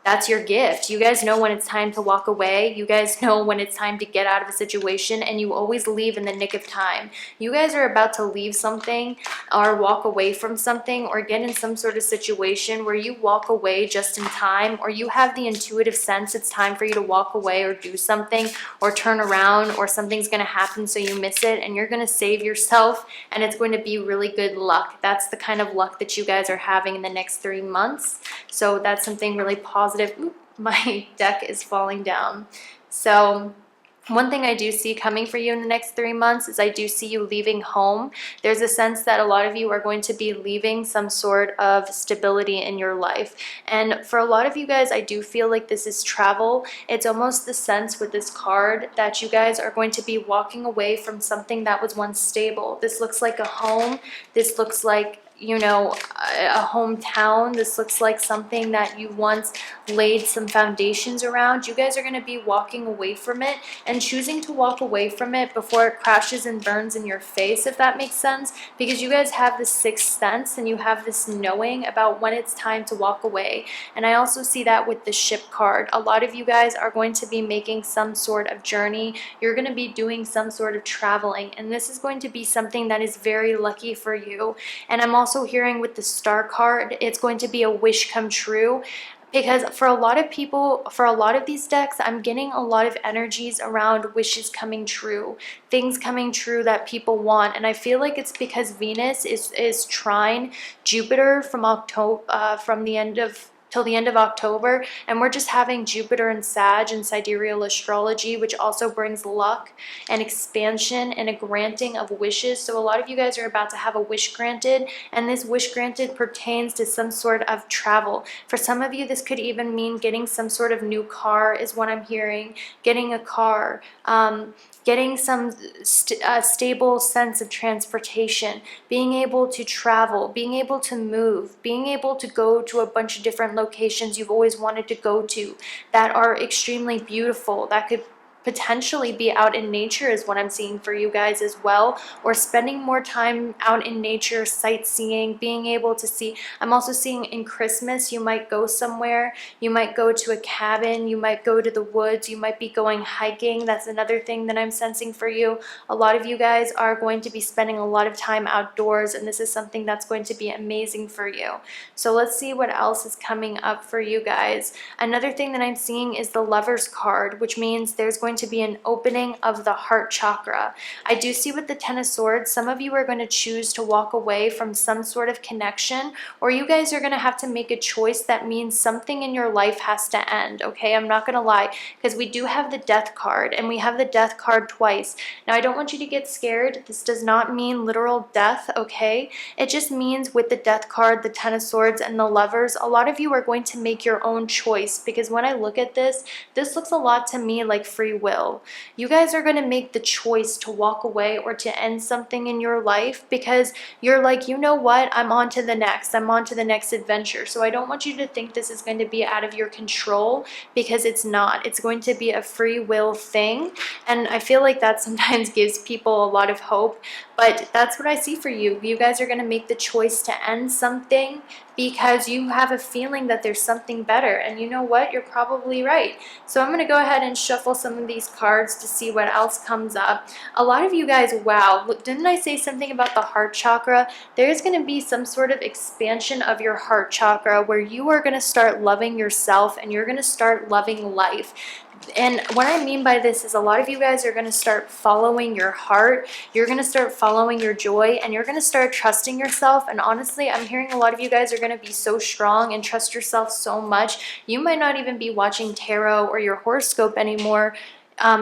that's your gift. You guys know when it's time to walk away. You guys know when it's time to get out of a situation, and you always leave in the nick of time. You guys are about to leave something or walk away from something or get in some sort of situation where you walk away just in time, or you have the intuitive sense it's time for you to walk away or do something or turn around, or something's going to happen so you miss it, and you're going to save yourself, and it's going to be really good luck. That's the kind of luck that you guys are having in the next 3 months. So that's something really positive. Oop, my deck is falling down. So one thing I do see coming for you in the next 3 months is I do see you leaving home. There's a sense that a lot of you are going to be leaving some sort of stability in your life. And for a lot of you guys, I do feel like this is travel. It's almost the sense with this card that you guys are going to be walking away from something that was once stable. This looks like a home. This looks like, you know, a hometown. This looks like something that you once laid some foundations around. You guys are going to be walking away from it and choosing to walk away from it before it crashes and burns in your face, if that makes sense, because you guys have this sixth sense and you have this knowing about when it's time to walk away. And I also see that with the ship card. A lot of you guys are going to be making some sort of journey. You're going to be doing some sort of traveling, and this is going to be something that is very lucky for you. And I'm also hearing with the star card, it's going to be a wish come true, because for a lot of people, for a lot of these decks, I'm getting a lot of energies around wishes coming true, things coming true that people want. And I feel like it's because Venus is trine Jupiter from October, from the end of till the end of October, and we're just having Jupiter and Sag in sidereal astrology, which also brings luck and expansion and a granting of wishes. So a lot of you guys are about to have a wish granted, and this wish granted pertains to some sort of travel. For some of you, this could even mean getting some sort of new car is what I'm hearing, getting a car, getting some stable sense of transportation, being able to travel, being able to move, being able to go to a bunch of different locations you've always wanted to go to that are extremely beautiful, that could potentially be out in nature is what I'm seeing for you guys as well, or spending more time out in nature, sightseeing, being able to see. I'm also seeing in Christmas you might go somewhere, you might go to a cabin, you might go to the woods, you might be going hiking. That's another thing that I'm sensing for you. A lot of you guys are going to be spending a lot of time outdoors, and this is something that's going to be amazing for you. So let's see what else is coming up for you guys. Another thing that I'm seeing is the Lover's card, which means there's going to be an opening of the heart chakra. I do see with the Ten of Swords, some of you are going to choose to walk away from some sort of connection, or you guys are going to have to make a choice that means something in your life has to end, okay? I'm not going to lie, because we do have the Death card, and we have the Death card twice. Now, I don't want you to get scared. This does not mean literal death, okay? It just means with the Death card, the Ten of Swords, and the Lovers, a lot of you are going to make your own choice, because when I look at this looks a lot to me like free will. You guys are going to make the choice to walk away or to end something in your life, because you're like, you know what, I'm on to the next. I'm on to the next adventure. So I don't want you to think this is going to be out of your control, because it's not. It's going to be a free will thing. And I feel like that sometimes gives people a lot of hope, but that's what I see for you. You guys are going to make the choice to end something because you have a feeling that there's something better. And you know what? You're probably right. So I'm going to go ahead and shuffle some of these cards to see what else comes up. A lot of you guys, wow, didn't I say something about the heart chakra? There's going to be some sort of expansion of your heart chakra where you are going to start loving yourself and you're going to start loving life. And what I mean by this is a lot of you guys are going to start following your heart. You're going to start following your joy, and you're going to start trusting yourself. And honestly, I'm hearing a lot of you guys are going to be so strong and trust yourself so much. You might not even be watching tarot or your horoscope anymore.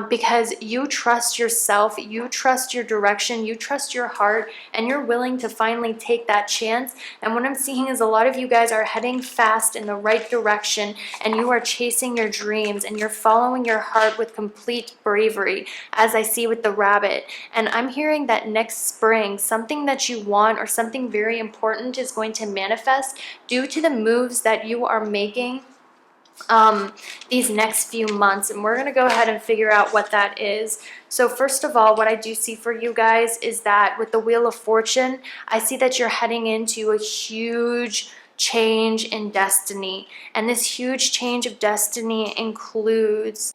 Because you trust yourself, you trust your direction, you trust your heart, and you're willing to finally take that chance. And what I'm seeing is a lot of you guys are heading fast in the right direction, and you are chasing your dreams, and you're following your heart with complete bravery, as I see with the rabbit. And I'm hearing that next spring, something that you want or something very important is going to manifest due to the moves that you are making these next few months, and we're going to go ahead and figure out what that is. So first of all, what I do see for you guys is that with the Wheel of Fortune, I see that you're heading into a huge change in destiny. And this huge change of destiny includes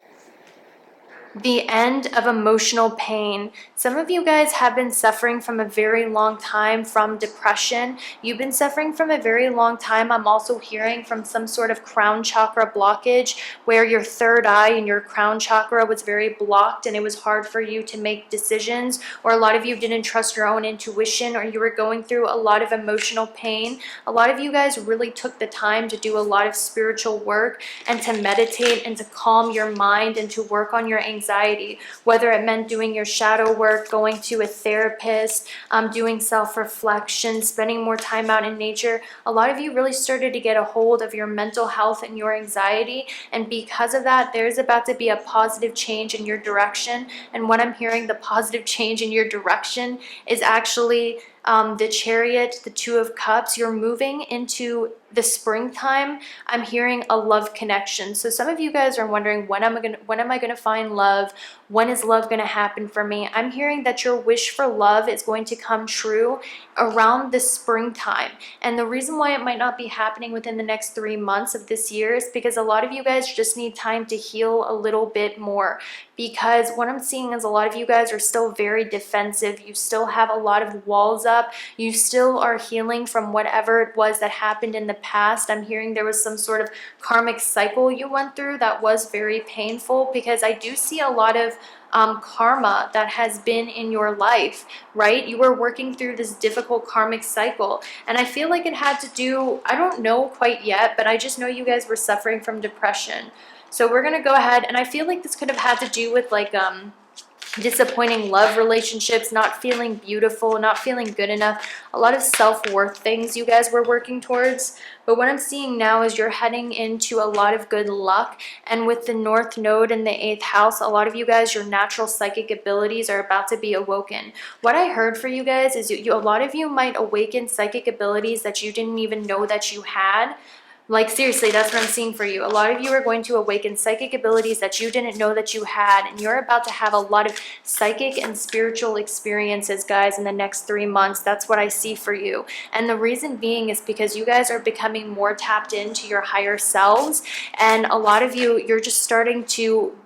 the end of emotional pain. Some of you guys have been suffering from a very long time from depression. You've been suffering from a very long time. I'm also hearing from some sort of crown chakra blockage where your third eye and your crown chakra was very blocked and it was hard for you to make decisions, or a lot of you didn't trust your own intuition, or you were going through a lot of emotional pain. A lot of you guys really took the time to do a lot of spiritual work and to meditate and to calm your mind and to work on your anxiety, whether it meant doing your shadow work, going to a therapist, doing self-reflection, spending more time out in nature. A lot of you really started to get a hold of your mental health and your anxiety, and because of that, there's about to be a positive change in your direction. And what I'm hearing, the positive change in your direction is actually the Chariot, the Two of Cups. You're moving into the springtime. I'm hearing a love connection. So some of you guys are wondering, when am I gonna find love? When is love gonna happen for me? I'm hearing that your wish for love is going to come true around the springtime. And the reason why it might not be happening within the next 3 months of this year is because a lot of you guys just need time to heal a little bit more. Because what I'm seeing is a lot of you guys are still very defensive. You still have a lot of walls up. You still are healing from whatever it was that happened in the past. I'm hearing there was some sort of karmic cycle you went through that was very painful, because I do see a lot of karma that has been in your life, right? You were working through this difficult karmic cycle, and I feel like it had to do, I don't know quite yet, but I just know you guys were suffering from depression. So we're gonna go ahead, and I feel like this could have had to do with like disappointing love relationships, not feeling beautiful, not feeling good enough, a lot of self-worth things you guys were working towards. But what I'm seeing now is you're heading into a lot of good luck, and with the North Node in the 8th house, a lot of you guys, your natural psychic abilities are about to be awoken. What I heard for you guys is a lot of you might awaken psychic abilities that you didn't even know that you had. Like, seriously, that's what I'm seeing for you. A lot of you are going to awaken psychic abilities that you didn't know that you had, and you're about to have a lot of psychic and spiritual experiences, guys, in the next 3 months. That's what I see for you. And the reason being is because you guys are becoming more tapped into your higher selves, and a lot of you, you're just starting to,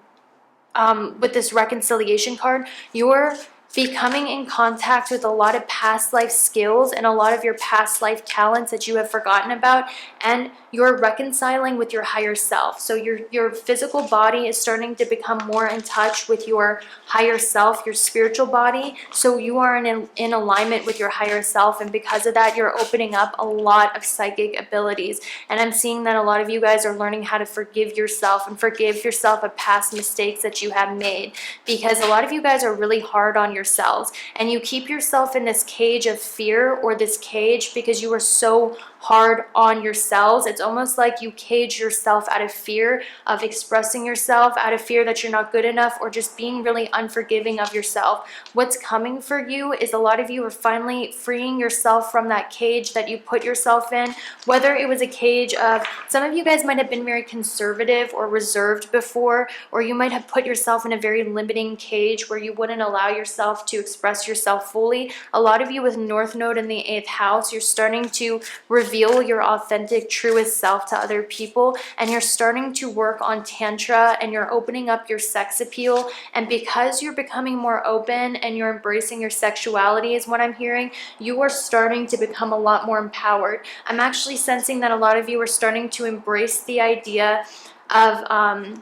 with this reconciliation card, you're becoming in contact with a lot of past life skills and a lot of your past life talents that you have forgotten about, and you're reconciling with your higher self. So your physical body is starting to become more in touch with your higher self, your spiritual body. So you are in alignment with your higher self, and because of that, you're opening up a lot of psychic abilities. And I'm seeing that a lot of you guys are learning how to forgive yourself and forgive yourself of past mistakes that you have made, because a lot of you guys are really hard on yourselves, and you keep yourself in this cage of fear, or this cage because you are so hard on yourselves. It's almost like you cage yourself out of fear of expressing yourself, out of fear that you're not good enough, or just being really unforgiving of yourself. What's coming for you is a lot of you are finally freeing yourself from that cage that you put yourself in, whether it was a cage of, some of you guys might have been very conservative or reserved before, or you might have put yourself in a very limiting cage where you wouldn't allow yourself to express yourself fully. A lot of you with North Node in the 8th house, you're starting to reveal your authentic, truest self to other people, and you're starting to work on tantra, and you're opening up your sex appeal. And because you're becoming more open and you're embracing your sexuality, is what I'm hearing, you are starting to become a lot more empowered. I'm actually sensing that a lot of you are starting to embrace the idea of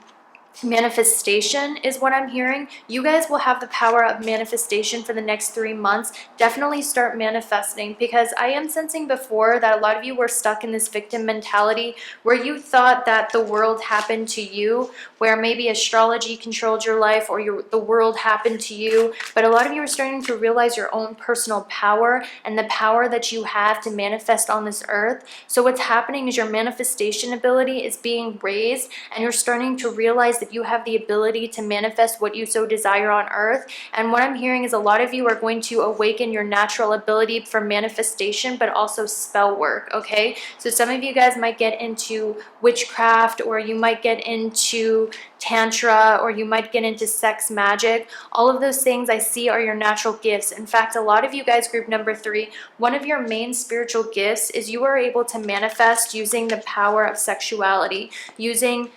manifestation, is what I'm hearing. You guys will have the power of manifestation for the next 3 months. Definitely start manifesting, because I am sensing before that a lot of you were stuck in this victim mentality where you thought that the world happened to you, where maybe astrology controlled your life, or the world happened to you. But a lot of you are starting to realize your own personal power and the power that you have to manifest on this earth. So what's happening is your manifestation ability is being raised, and you're starting to realize that you have the ability to manifest what you so desire on earth. And what I'm hearing is a lot of you are going to awaken your natural ability for manifestation, but also spell work, okay? So some of you guys might get into witchcraft, or you might get into tantra, or you might get into sex magic. All of those things I see are your natural gifts. In fact, a lot of you guys, group number 3, one of your main spiritual gifts is you are able to manifest using the power of sexuality, using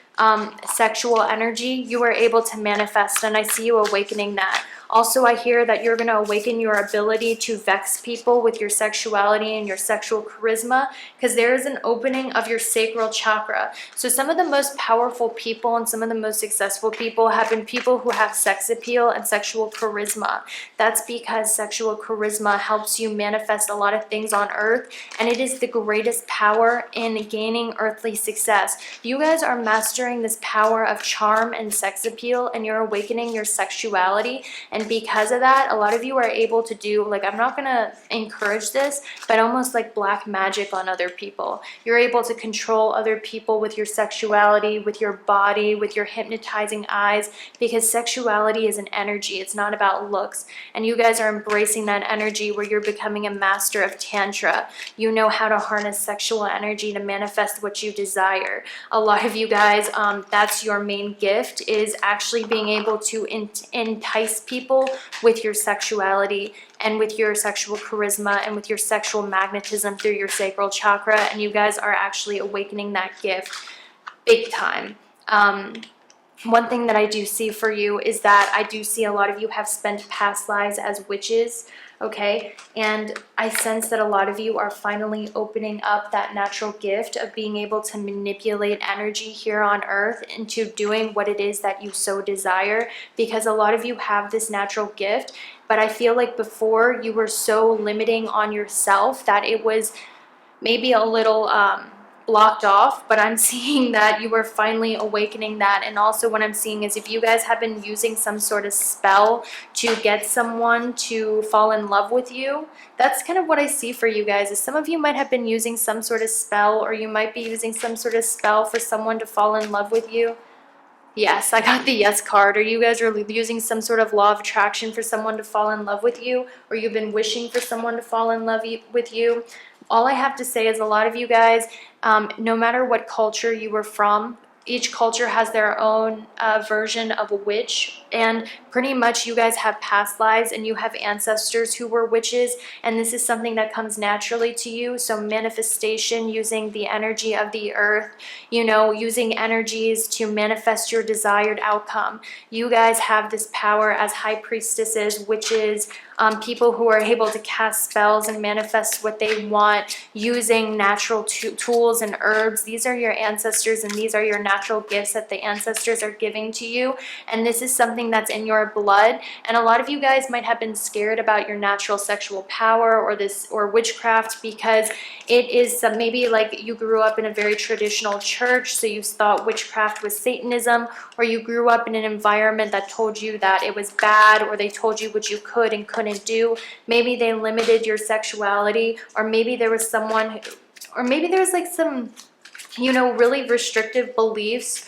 sexual energy. You are able to manifest, and I see you awakening that. Also, I hear that you're going to awaken your ability to vex people with your sexuality and your sexual charisma, because there is an opening of your sacral chakra. So some of the most powerful people and some of the most successful people have been people who have sex appeal and sexual charisma. That's because sexual charisma helps you manifest a lot of things on earth, and it is the greatest power in gaining earthly success. You guys are mastering this power of charm and sex appeal, and you're awakening your sexuality. And because of that, a lot of you are able to do, like, I'm not going to encourage this, but almost like black magic on other people. You're able to control other people with your sexuality, with your body, with your hypnotizing eyes, because sexuality is an energy. It's not about looks. And you guys are embracing that energy where you're becoming a master of tantra. You know how to harness sexual energy to manifest what you desire. A lot of you guys, that's your main gift, is actually being able to entice people with your sexuality and with your sexual charisma and with your sexual magnetism through your sacral chakra. And you guys are actually awakening that gift big time. One thing that I do see for you is that I do see a lot of you have spent past lives as witches, okay? And I sense that a lot of you are finally opening up that natural gift of being able to manipulate energy here on earth into doing what it is that you so desire, because a lot of you have this natural gift. But I feel like before you were so limiting on yourself that it was maybe a little blocked off, but I'm seeing that you are finally awakening that. And also what I'm seeing is if you guys have been using some sort of spell to get someone to fall in love with you, that's kind of what I see for you guys, is some of you might have been using some sort of spell, or you might be using some sort of spell for someone to fall in love with you. Yes, I got the yes card. Or you guys are using some sort of law of attraction for someone to fall in love with you, or you've been wishing for someone to fall in love with you. All I have to say is a lot of you guys, no matter what culture you were from, each culture has their own version of a witch, and pretty much you guys have past lives and you have ancestors who were witches, and this is something that comes naturally to you. So manifestation, using the energy of the earth, you know, using energies to manifest your desired outcome. You guys have this power as high priestesses, witches, people who are able to cast spells and manifest what they want using natural tools and herbs. These are your ancestors, and these are your natural gifts that the ancestors are giving to you. And this is something that's in your blood. And a lot of you guys might have been scared about your natural sexual power or witchcraft, because it is maybe like you grew up in a very traditional church, so you thought witchcraft was Satanism, or you grew up in an environment that told you that it was bad, or they told you what you could and couldn't do. Maybe they limited your sexuality, or maybe there was someone, or maybe there's like some, you know, really restrictive beliefs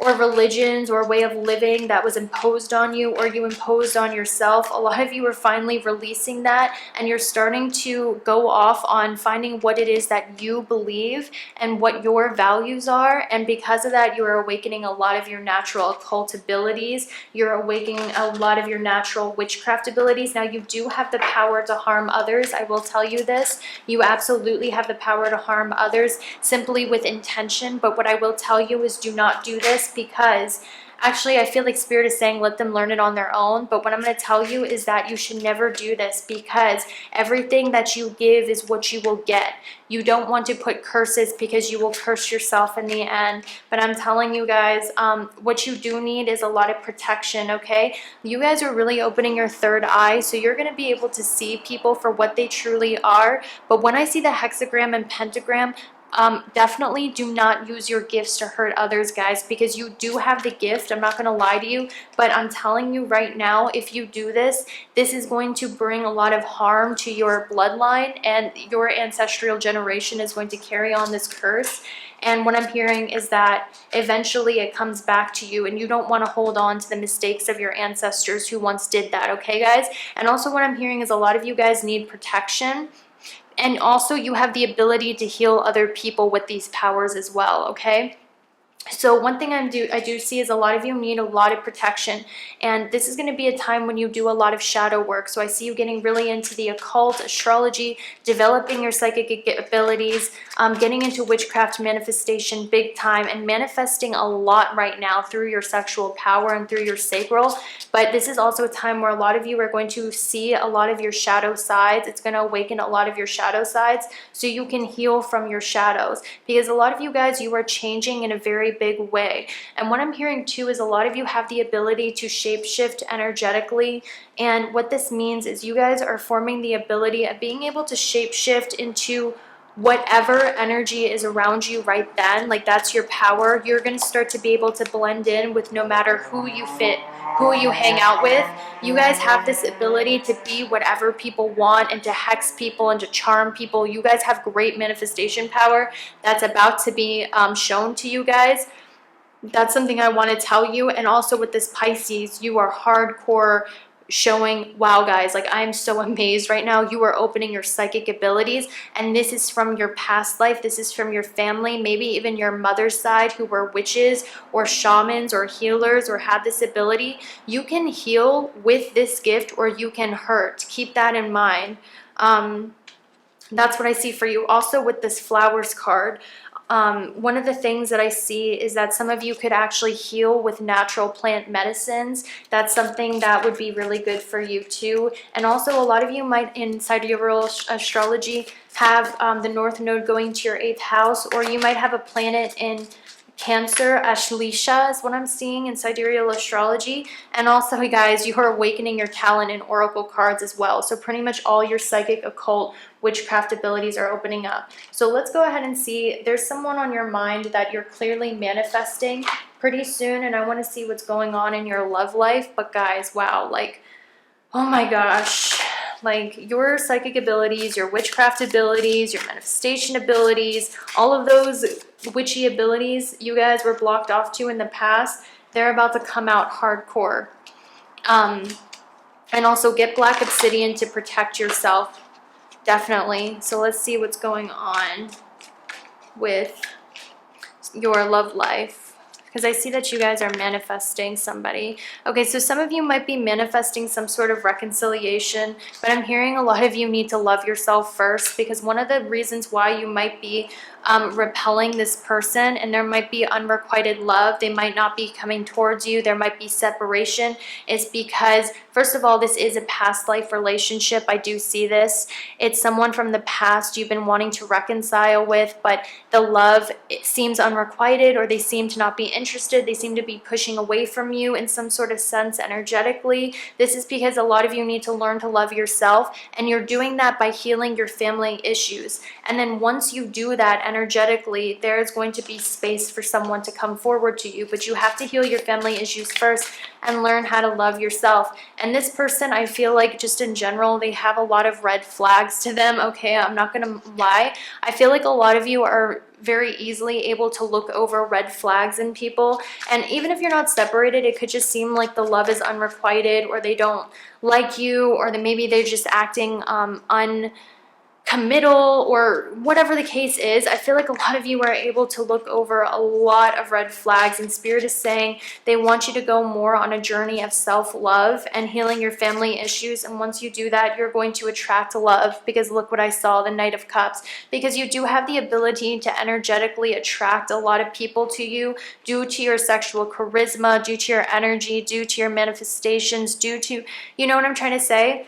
or religions or way of living that was imposed on you, or you imposed on yourself. A lot of you are finally releasing that, and you're starting to go off on finding what it is that you believe and what your values are. And because of that, you are awakening a lot of your natural occult abilities. You're awakening a lot of your natural witchcraft abilities. Now, you do have the power to harm others. I will tell you this. You absolutely have the power to harm others simply with intention. But what I will tell you is do not do this, because actually I feel like Spirit is saying let them learn it on their own. But what I'm going to tell you is that you should never do this, because everything that you give is what you will get. You don't want to put curses, because you will curse yourself in the end. But I'm telling you guys, what you do need is a lot of protection, okay? You guys are really opening your third eye, so you're going to be able to see people for what they truly are. But when I see the hexagram and pentagram, Definitely do not use your gifts to hurt others, guys, because you do have the gift. I'm not going to lie to you, but I'm telling you right now, if you do this, this is going to bring a lot of harm to your bloodline, and your ancestral generation is going to carry on this curse. And what I'm hearing is that eventually it comes back to you, and you don't want to hold on to the mistakes of your ancestors who once did that, okay, guys? And also what I'm hearing is a lot of you guys need protection. And also you have the ability to heal other people with these powers as well, okay? So one thing I do see is a lot of you need a lot of protection, and this is going to be a time when you do a lot of shadow work. So I see you getting really into the occult, astrology, developing your psychic abilities, getting into witchcraft manifestation big time, and manifesting a lot right now through your sexual power and through your sacral. But this is also a time where a lot of you are going to see a lot of your shadow sides. It's going to awaken a lot of your shadow sides so you can heal from your shadows, because a lot of you guys, you are changing in a very big way. And what I'm hearing too is a lot of you have the ability to shapeshift energetically. And what this means is you guys are forming the ability of being able to shapeshift into whatever energy is around you right then. Like, that's your power. You're going to start to be able to blend in with no matter who you fit, who you hang out with. You guys have this ability to be whatever people want, and to hex people and to charm people. You guys have great manifestation power that's about to be shown to you guys. That's something I want to tell you. And also with this Pisces, you are hardcore showing, wow, guys, like, I'm so amazed right now. You are opening your psychic abilities, and this is from your past life. This is from your family, maybe even your mother's side, who were witches or shamans or healers or had this ability. You can heal with this gift, or you can hurt. Keep that in mind. That's what I see for you. Also with this flowers card, one of the things that I see is that some of you could actually heal with natural plant medicines. That's something that would be really good for you too. And also a lot of you might, in sidereal astrology, have the North Node going to your 8th house, or you might have a planet in Cancer. Ashleisha is what I'm seeing in sidereal astrology. And also, guys, you are awakening your talent in oracle cards as well. So pretty much all your psychic, occult, witchcraft abilities are opening up. So let's go ahead and see. There's someone on your mind that you're clearly manifesting pretty soon, and I want to see what's going on in your love life. But guys, wow, like, oh my gosh, like, your psychic abilities, your witchcraft abilities, your manifestation abilities, all of those witchy abilities you guys were blocked off to in the past, they're about to come out hardcore. And also get black obsidian to protect yourself, definitely. So let's see what's going on with your love life, because I see that you guys are manifesting somebody. Okay, so some of you might be manifesting some sort of reconciliation, but I'm hearing a lot of you need to love yourself first, because one of the reasons why you might be repelling this person, and there might be unrequited love, they might not be coming towards you, there might be separation, is because, first of all, this is a past life relationship. I do see this. It's someone from the past you've been wanting to reconcile with, but the love, it seems unrequited, or they seem to not be interested. They seem to be pushing away from you in some sort of sense energetically. This is because a lot of you need to learn to love yourself, and you're doing that by healing your family issues. And then once you do that energetically, there is going to be space for someone to come forward to you, but you have to heal your family issues first and learn how to love yourself. And this person, I feel like, just in general, they have a lot of red flags to them. Okay, I'm not gonna lie. I feel like a lot of you are very easily able to look over red flags in people, and even if you're not separated, it could just seem like the love is unrequited, or they don't like you, or maybe they're just acting committal, or whatever the case is. I feel like a lot of you are able to look over a lot of red flags, and Spirit is saying they want you to go more on a journey of self-love and healing your family issues. And once you do that, you're going to attract love, because look what I saw, the Knight of Cups, because you do have the ability to energetically attract a lot of people to you due to your sexual charisma, due to your energy, due to your manifestations, due to, you know what I'm trying to say?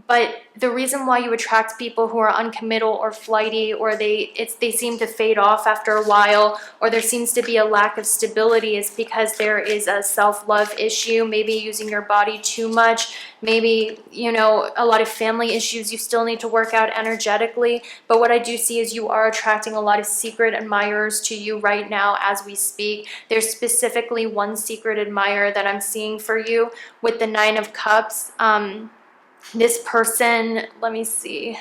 But the reason why you attract people who are uncommittal or flighty, or they seem to fade off after a while, or there seems to be a lack of stability, is because there is a self-love issue, maybe using your body too much, maybe, you know, a lot of family issues you still need to work out energetically. But what I do see is you are attracting a lot of secret admirers to you right now as we speak. There's specifically one secret admirer that I'm seeing for you with the Nine of Cups. This person, let me see.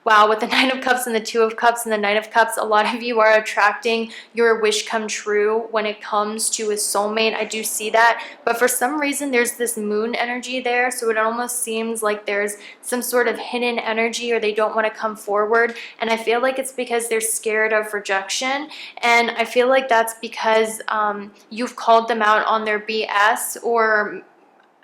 Wow, with the Nine of Cups and the Two of Cups and the Knight of Cups, a lot of you are attracting your wish come true when it comes to a soulmate. I do see that. But for some reason, there's this moon energy there. So it almost seems like there's some sort of hidden energy, or they don't want to come forward. And I feel like it's because they're scared of rejection. And I feel like that's because you've called them out on their BS, or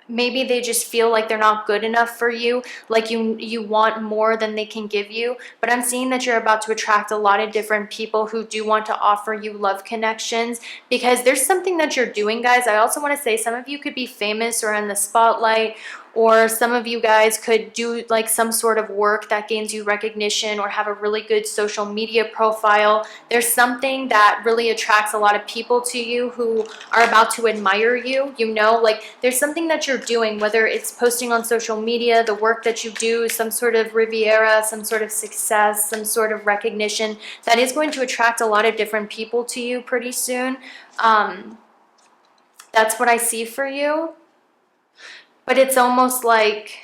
maybe they just feel like they're not good enough for you, like you want more than they can give you. But I'm seeing that you're about to attract a lot of different people who do want to offer you love connections, because there's something that you're doing, guys. I also want to say some of you could be famous or in the spotlight, or some of you guys could do like some sort of work that gains you recognition, or have a really good social media profile. There's something that really attracts a lot of people to you who are about to admire you. You know, like there's something that you're doing, whether it's posting on social media, the work that you do, some sort of Riviera, some sort of success, some sort of recognition, that is going to attract a lot of different people to you pretty soon. That's what I see for you. But it's almost like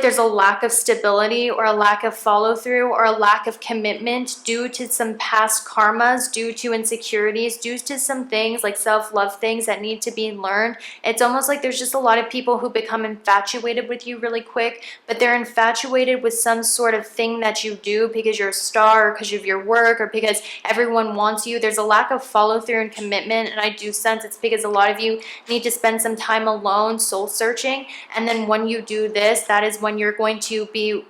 there's a lack of stability, or a lack of follow through, or a lack of commitment due to some past karmas, due to insecurities, due to some things like self-love things that need to be learned. It's almost like there's just a lot of people who become infatuated with you really quick, but they're infatuated with some sort of thing that you do because you're a star, or because of your work, or because everyone wants you. There's a lack of follow through and commitment, and I do sense it's because a lot of you need to spend some time alone soul searching. And then when you do this, that is when you're going to be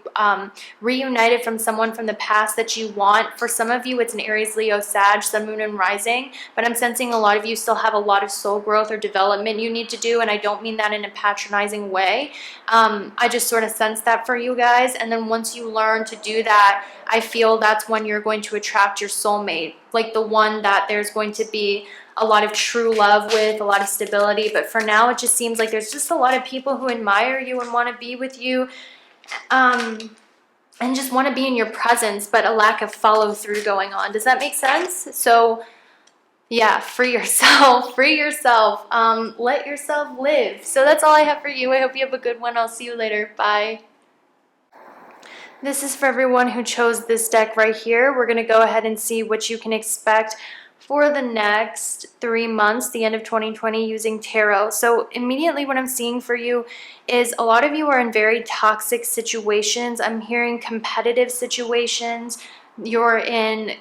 reunited from someone from the past that you want. For some of you, it's an Aries, Leo, Sag, Sun, Moon, and Rising. But I'm sensing a lot of you still have a lot of soul growth or development you need to do. And I don't mean that in a patronizing way. I just sort of sense that for you guys. And then once you learn to do that, I feel that's when you're going to attract your soulmate. Like the one that there's going to be a lot of true love with, a lot of stability. But for now, it just seems like there's just a lot of people who admire you and want to be with you, and just want to be in your presence, but a lack of follow through going on. Does that make sense? So yeah, free yourself, free yourself, let yourself live. So that's all I have for you. I hope you have a good one. I'll see you later. Bye. This is for everyone who chose this deck right here. We're going to go ahead and see what you can expect for the next 3 months, the end of 2020, using tarot. So immediately what I'm seeing for you is a lot of you are in very toxic situations. I'm hearing competitive situations. You're in,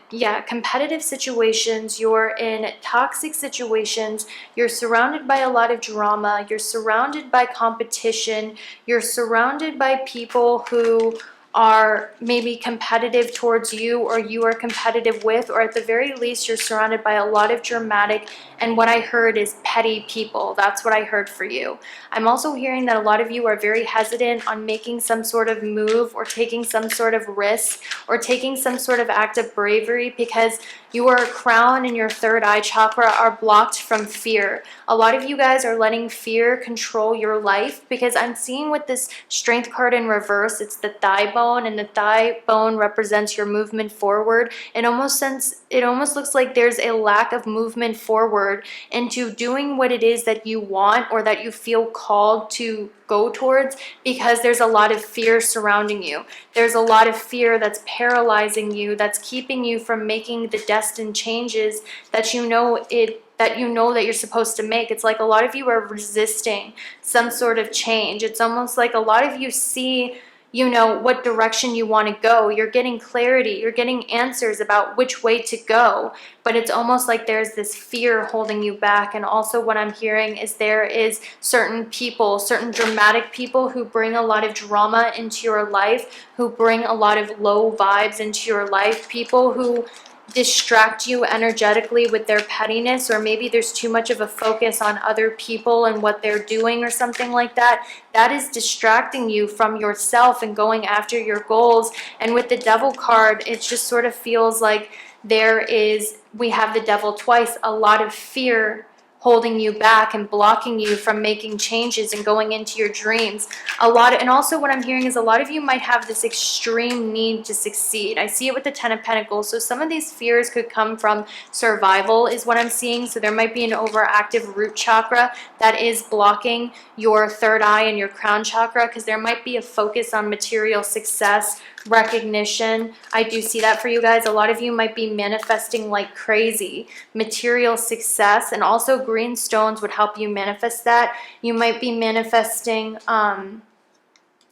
competitive situations. You're in toxic situations. You're surrounded by a lot of drama. You're surrounded by competition. You're surrounded by people who are maybe competitive towards you, or you are competitive with, or at the very least you're surrounded by a lot of dramatic, and what I heard is petty people. That's what I heard for you. I'm also hearing that a lot of you are very hesitant on making some sort of move, or taking some sort of risk, or taking some sort of act of bravery, because your crown and your third eye chakra are blocked from fear. A lot of you guys are letting fear control your life, because I'm seeing with this strength card in reverse, it's the thigh bone, and the thigh bone represents your movement forward. It almost looks like there's a lack of movement forward into doing what it is that you want, or that you feel called to go towards, because there's a lot of fear surrounding you. There's a lot of fear that's paralyzing you, that's keeping you from making the destined changes that you know that you're supposed to make. It's like a lot of you are resisting some sort of change. It's almost like a lot of you see, you know, what direction you want to go. You're getting clarity. You're getting answers about which way to go. But it's almost like there's this fear holding you back. And also what I'm hearing is there is certain people, certain dramatic people who bring a lot of drama into your life, who bring a lot of low vibes into your life, people who distract you energetically with their pettiness, or maybe there's too much of a focus on other people and what they're doing or something like that. That is distracting you from yourself and going after your goals. And with the Devil card, it just sort of feels like we have the Devil twice, a lot of fear holding you back and blocking you from making changes and going into your dreams. And also what I'm hearing is a lot of you might have this extreme need to succeed. I see it with the Ten of Pentacles. So some of these fears could come from survival is what I'm seeing. So there might be an overactive root chakra that is blocking your third eye and your crown chakra, because there might be a focus on material success, recognition. I do see that for you guys. A lot of you might be manifesting like crazy material success, and also green stones would help you manifest that. You might be manifesting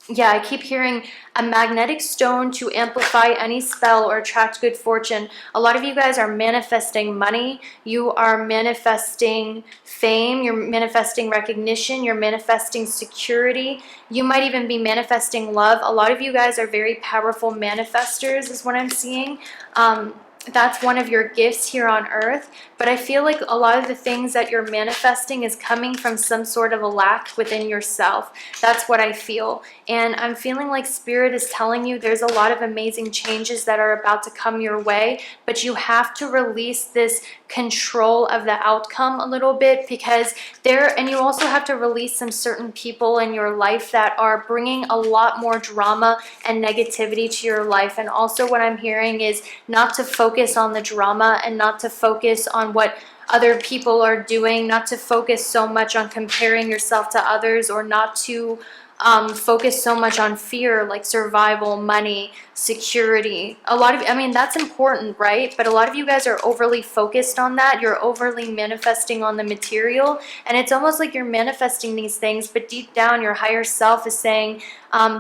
yeah, I keep hearing a magnetic stone to amplify any spell or attract good fortune. A lot of you guys are manifesting money. You are manifesting fame. You're manifesting recognition. You're manifesting security. You might even be manifesting love. A lot of you guys are very powerful manifestors is what I'm seeing. That's one of your gifts here on earth. But I feel like a lot of the things that you're manifesting is coming from some sort of a lack within yourself. That's what I feel. And I'm feeling like Spirit is telling you there's a lot of amazing changes that are about to come your way, but you have to release this control of the outcome a little bit, and you also have to release some certain people in your life that are bringing a lot more drama and negativity to your life. And also what I'm hearing is not to focus on the drama and not to focus on what other people are doing, not to focus so much on comparing yourself to others, or not to focus so much on fear, like survival, money, security. I mean, that's important, right? But a lot of you guys are overly focused on that. You're overly manifesting on the material, and it's almost like you're manifesting these things, but deep down your higher self is saying,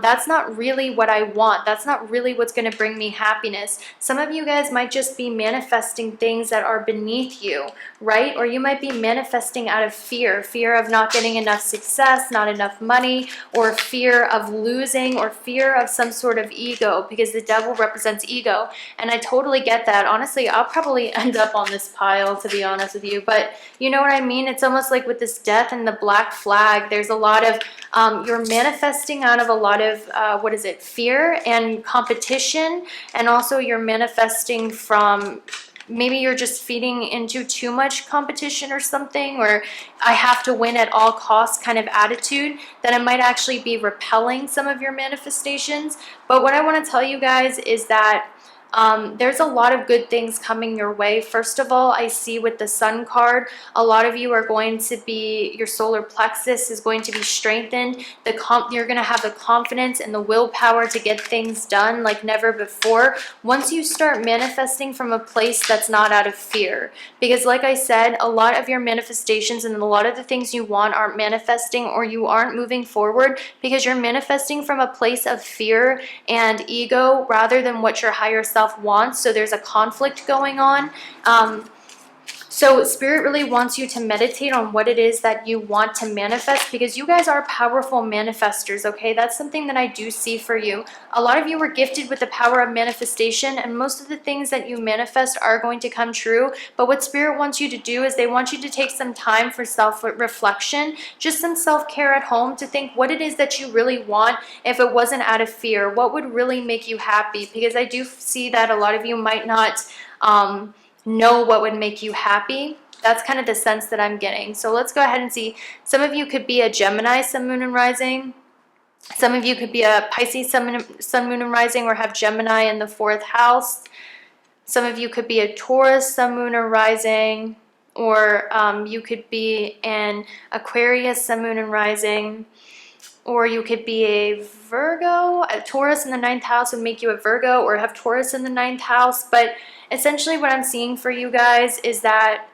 that's not really what I want. That's not really what's going to bring me happiness. Some of you guys might just be manifesting things that are beneath you, right? Or you might be manifesting out of fear of not getting enough success, not enough money, or fear of losing, or fear of some sort of ego, because the Devil represents ego. And I totally get that. Honestly, I'll probably end up on this pile, to be honest with you. But you know what I mean? It's almost like with this death and the black flag, there's a lot of, you're manifesting out of a lot of, fear and competition. And also you're manifesting from, maybe you're just feeding into too much competition or something, or I have to win at all costs kind of attitude, that it might actually be repelling some of your manifestations. But what I want to tell you guys is that there's a lot of good things coming your way. First of all, I see with the Sun card, a lot of you are going to be, your solar plexus is going to be strengthened. You're going to have the confidence and the willpower to get things done like never before once you start manifesting from a place that's not out of fear. Because like I said, a lot of your manifestations and a lot of the things you want aren't manifesting, or you aren't moving forward because you're manifesting from a place of fear and ego rather than what your higher self wants. So there's a conflict going on. So Spirit really wants you to meditate on what it is that you want to manifest, because you guys are powerful manifestors, okay? That's something that I do see for you. A lot of you were gifted with the power of manifestation, and most of the things that you manifest are going to come true. But what Spirit wants you to do is they want you to take some time for self-reflection, just some self-care at home, to think what it is that you really want. If it wasn't out of fear, what would really make you happy? Because I do see that a lot of you might not know what would make you happy. That's kind of the sense that I'm getting. So let's go ahead and see. Some of you could be a Gemini sun, moon, and rising. Some of you could be a Pisces sun, moon, and rising, or have Gemini in the 4th house. Some of you could be a Taurus sun, moon, or rising, or you could be an Aquarius sun, moon, and rising. Or you could be a Virgo. A Taurus in the 9th house would make you a Virgo, or have Taurus in the 9th house. But essentially what I'm seeing for you guys is that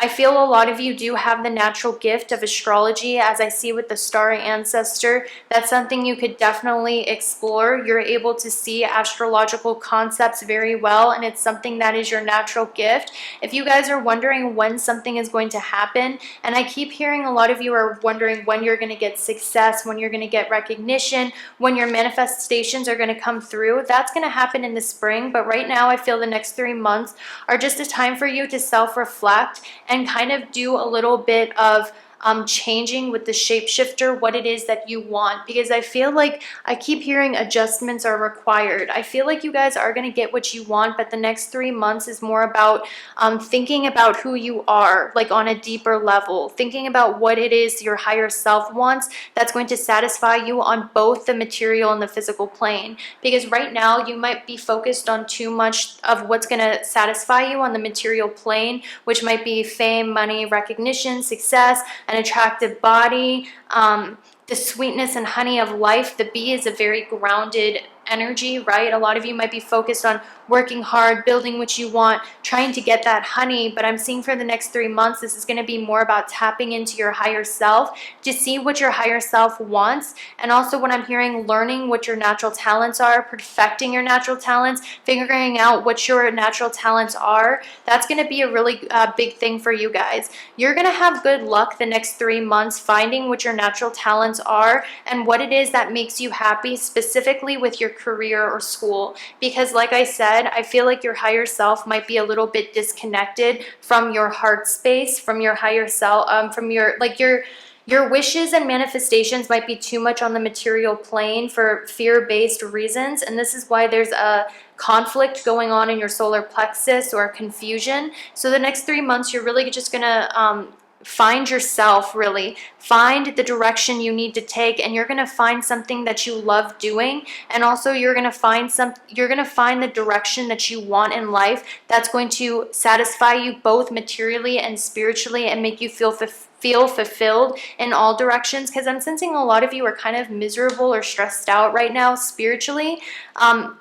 I feel a lot of you do have the natural gift of astrology, as I see with the star ancestor. That's something you could definitely explore. You're able to see astrological concepts very well, and it's something that is your natural gift. If you guys are wondering when something is going to happen, and I keep hearing a lot of you are wondering when you're going to get success, when you're going to get recognition, when your manifestations are going to come through, that's going to happen in the spring. But right now I feel the next 3 months are just a time for you to self-reflect and kind of do a little bit of changing with the shapeshifter what it is that you want, because I feel like I keep hearing adjustments are required. I feel like you guys are going to get what you want, but the next 3 months is more about thinking about who you are, like on a deeper level, thinking about what it is your higher self wants that's going to satisfy you on both the material and the physical plane. Because right now you might be focused on too much of what's going to satisfy you on the material plane, which might be fame, money, recognition, success, an attractive body, the sweetness and honey of life. The bee is a very grounded energy, right? A lot of you might be focused on working hard, building what you want, trying to get that honey, but I'm seeing for the next 3 months, this is going to be more about tapping into your higher self to see what your higher self wants. And also what I'm hearing, learning what your natural talents are, perfecting your natural talents, figuring out what your natural talents are. That's going to be a really big thing for you guys. You're going to have good luck the next 3 months finding what your natural talents are and what it is that makes you happy, specifically with your career or school. Because like I said, I feel like your higher self might be a little bit disconnected from your heart space, from your higher self, from your wishes and manifestations might be too much on the material plane for fear-based reasons. And this is why there's a conflict going on in your solar plexus or confusion. So the next 3 months, you're really just gonna find yourself, really find the direction you need to take, and you're going to find something that you love doing. And also you're going to find the direction that you want in life that's going to satisfy you both materially and spiritually and make you feel fulfilled in all directions. Because I'm sensing a lot of you are kind of miserable or stressed out right now spiritually.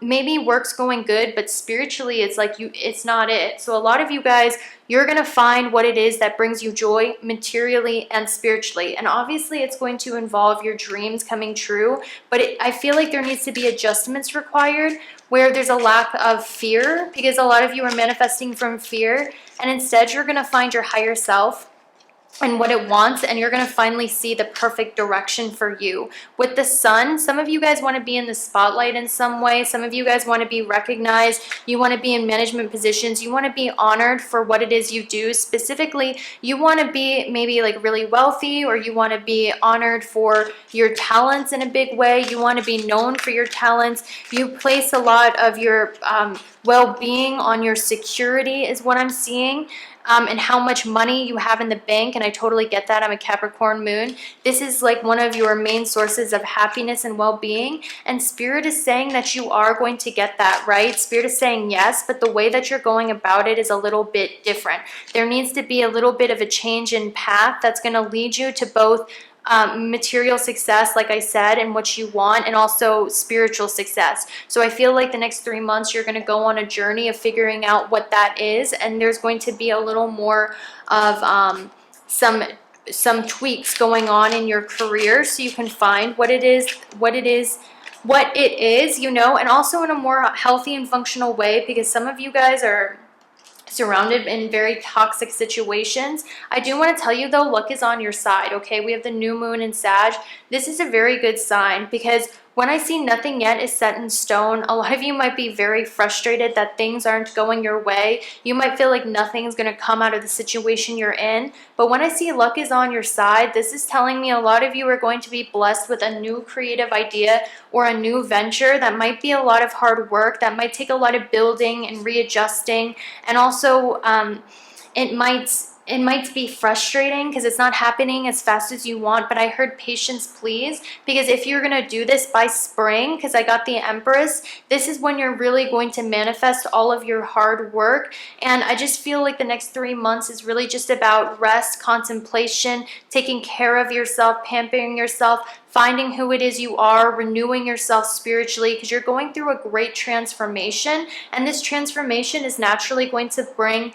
Maybe work's going good, but spiritually it's like it's not it. So a lot of you guys, you're going to find what it is that brings you joy materially and spiritually. And obviously it's going to involve your dreams coming true, but I feel like there needs to be adjustments required where there's a lack of fear, because a lot of you are manifesting from fear, and instead you're going to find your higher self and what it wants, and you're going to finally see the perfect direction for you. With the sun, some of you guys want to be in the spotlight in some way. Some of you guys want to be recognized. You want to be in management positions. You want to be honored for what it is you do. Specifically, you want to be maybe like really wealthy, or you want to be honored for your talents in a big way. You want to be known for your talents. You place a lot of your well-being on your security is what I'm seeing. And how much money you have in the bank, and I totally get that. I'm a Capricorn moon. This is like one of your main sources of happiness and well-being, and Spirit is saying that you are going to get that, right? Spirit is saying yes, but the way that you're going about it is a little bit different. There needs to be a little bit of a change in path that's going to lead you to both material success, like I said, and what you want, and also spiritual success. So I feel like the next 3 months you're going to go on a journey of figuring out what that is, and there's going to be a little more of some tweaks going on in your career, so you can find what it is, you know, and also in a more healthy and functional way, because some of you guys are surrounded in very toxic situations. I do want to tell you though, luck is on your side, okay? We have the new moon in Sag. This is a very good sign, because when I see nothing yet is set in stone, a lot of you might be very frustrated that things aren't going your way. You might feel like nothing's going to come out of the situation you're in. But when I see luck is on your side, this is telling me a lot of you are going to be blessed with a new creative idea or a new venture that might be a lot of hard work, that might take a lot of building and readjusting. And also it might be frustrating because it's not happening as fast as you want, but I heard patience please, because if you're going to do this by spring, because I got the Empress, this is when you're really going to manifest all of your hard work. And I just feel like the next 3 months is really just about rest, contemplation, taking care of yourself, pampering yourself, finding who it is you are, renewing yourself spiritually, because you're going through a great transformation. And this transformation is naturally going to bring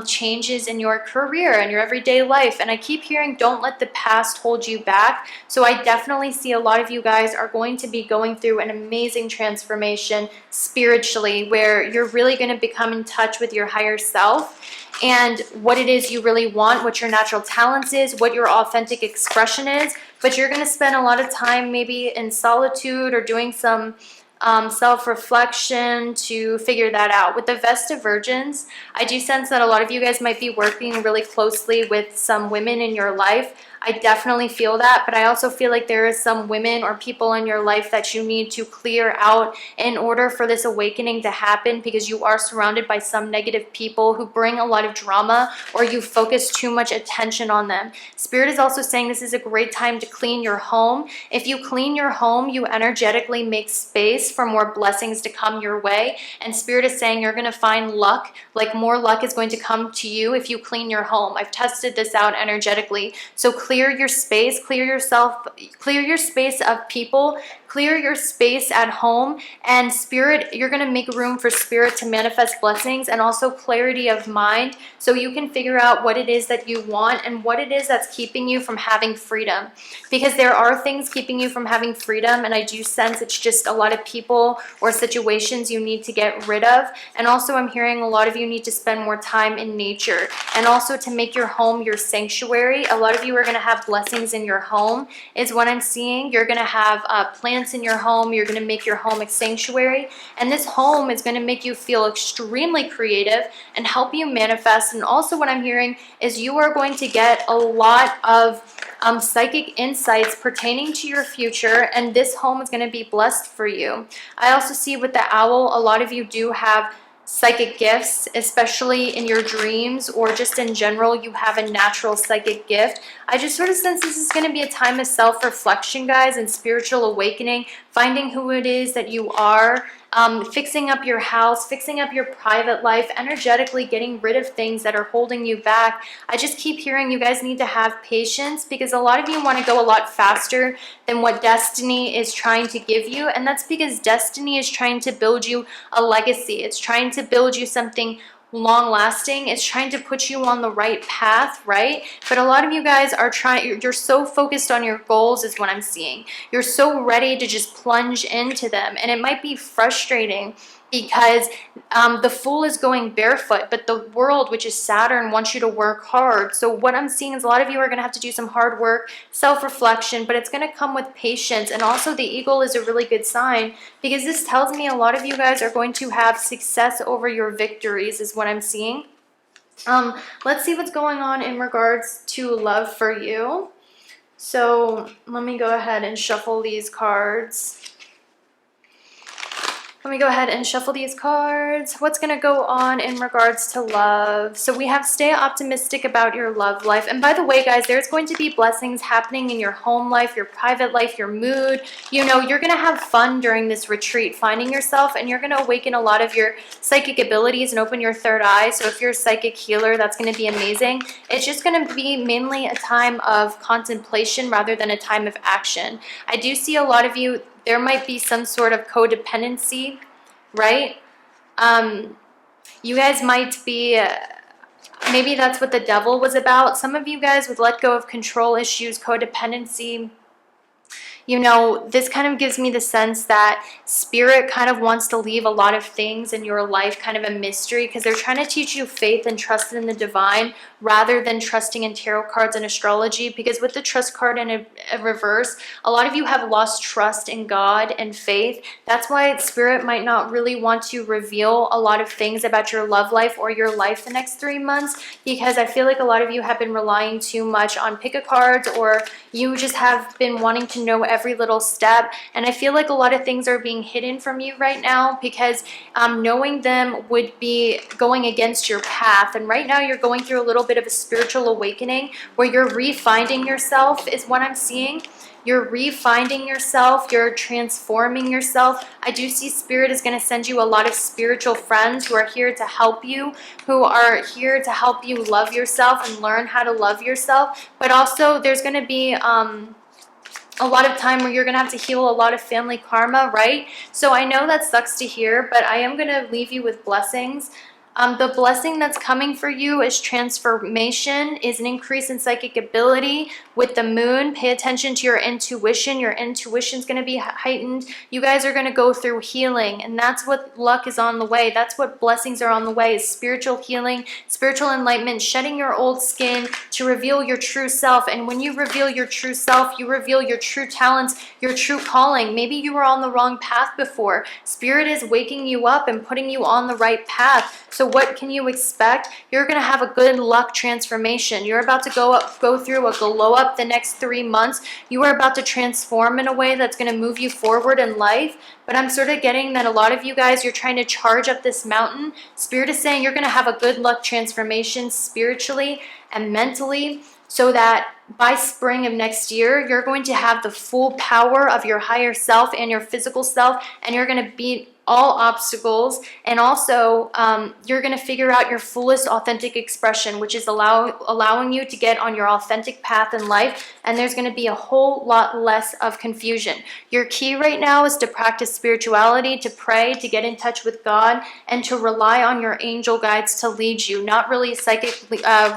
changes in your career and your everyday life. And I keep hearing, don't let the past hold you back. So I definitely see a lot of you guys are going to be going through an amazing transformation spiritually, where you're really going to become in touch with your higher self and what it is you really want, what your natural talents is, what your authentic expression is. But you're going to spend a lot of time maybe in solitude or doing some self-reflection to figure that out. With the Vesta Virgins, I do sense that a lot of you guys might be working really closely with some women in your life. I definitely feel that, but I also feel like there is some women or people in your life that you need to clear out in order for this awakening to happen, because you are surrounded by some negative people who bring a lot of drama, or you focus too much attention on them. Spirit is also saying this is a great time to clean your home. If you clean your home, you energetically make space for more blessings to come your way. And Spirit is saying you're going to find luck, like more luck is going to come to you if you clean your home. I've tested this out energetically. So clear your space, clear yourself, clear your space of people, clear your space at home. And Spirit, you're going to make room for Spirit to manifest blessings, and also clarity of mind, so you can figure out what it is that you want and what it is that's keeping you from having freedom. Because there are things keeping you from having freedom, and I do sense it's just a lot of people or situations you need to get rid of. And also I'm hearing a lot of you need to spend more time in nature, and also to make your home your sanctuary. A lot of you are going to have blessings in your home is what I'm seeing. You're going to have plants in your home. You're going to make your home a sanctuary, and this home is going to make you feel extremely creative and help you manifest. And also what I'm hearing is you are going to get a lot of psychic insights pertaining to your future, and this home is going to be blessed for you. I also see with the owl, a lot of you do have psychic gifts, especially in your dreams, or just in general, you have a natural psychic gift. I just sort of sense this is going to be a time of self-reflection, guys, and spiritual awakening, finding who it is that you are, fixing up your house, fixing up your private life, energetically getting rid of things that are holding you back. I just keep hearing you guys need to have patience, because a lot of you want to go a lot faster than what destiny is trying to give you. And that's because destiny is trying to build you a legacy. It's trying to build you something long lasting. It's trying to put you on the right path, right? But a lot of you guys are you're so focused on your goals is what I'm seeing. You're so ready to just plunge into them, and it might be frustrating because the fool is going barefoot, but the world, which is Saturn, wants you to work hard. So what I'm seeing is a lot of you are going to have to do some hard work, self-reflection, but it's going to come with patience. And also the eagle is a really good sign, because this tells me a lot of you guys are going to have success over your victories is what I'm seeing. Let's see what's going on in regards to love for you. So let me go ahead and shuffle these cards. Let me go ahead and shuffle these cards. What's going to go on in regards to love? So we have stay optimistic about your love life. And by the way, guys, there's going to be blessings happening in your home life, your private life, your mood. You know, you're going to have fun during this retreat, finding yourself, and you're going to awaken a lot of your psychic abilities and open your third eye. So if you're a psychic healer, that's going to be amazing. It's just going to be mainly a time of contemplation rather than a time of action. I do see a lot of you, there might be some sort of codependency, right? You guys might be, maybe that's what the devil was about. Some of you guys would let go of control issues, codependency. You know, this kind of gives me the sense that Spirit kind of wants to leave a lot of things in your life kind of a mystery, because they're trying to teach you faith and trust in the divine rather than trusting in tarot cards and astrology. Because with the trust card in a reverse, a lot of you have lost trust in God and faith. That's why Spirit might not really want to reveal a lot of things about your love life or your life the next 3 months, because I feel like a lot of you have been relying too much on pick-a-cards, or you just have been wanting to know every little step. And I feel like a lot of things are being hidden from you right now, because knowing them would be going against your path. And right now you're going through a little bit of a spiritual awakening where you're refinding yourself is what I'm seeing. You're refinding yourself. You're transforming yourself. I do see Spirit is going to send you a lot of spiritual friends who are here to help you, who are here to help you love yourself and learn how to love yourself. But also there's going to be a lot of time where you're gonna have to heal a lot of family karma, right? So I know that sucks to hear, but I am gonna leave you with blessings. The blessing that's coming for you is transformation, is an increase in psychic ability with the moon. Pay attention to your intuition. Your intuition is going to be heightened. You guys are going to go through healing, and that's what luck is on the way. That's what blessings are on the way, is spiritual healing, spiritual enlightenment, shedding your old skin to reveal your true self. And when you reveal your true self, you reveal your true talents, your true calling. Maybe you were on the wrong path before. Spirit is waking you up and putting you on the right path. So what can you expect? You're going to have a good luck transformation. You're about to go through a glow up the next 3 months. You are about to transform in a way that's going to move you forward in life. But I'm sort of getting that a lot of you guys, you're trying to charge up this mountain. Spirit is saying you're going to have a good luck transformation spiritually and mentally, so that by spring of next year, you're going to have the full power of your higher self and your physical self, and you're going to beat all obstacles. And also you're going to figure out your fullest authentic expression, which is allowing you to get on your authentic path in life. And there's going to be a whole lot less of confusion. Your key right now is to practice spirituality, to pray, to get in touch with God, and to rely on your angel guides to lead you, not really psychic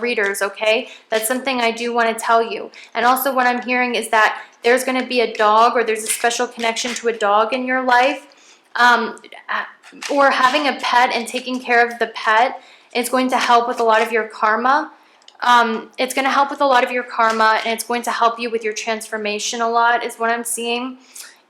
readers, okay? That's something I do want to tell you. And also what I'm hearing is that there's going to be a dog, or there's a special connection to a dog in your life. Or having a pet and taking care of the pet is going to help with a lot of your karma. It's going to help with a lot of your karma, and it's going to help you with your transformation a lot, is what I'm seeing.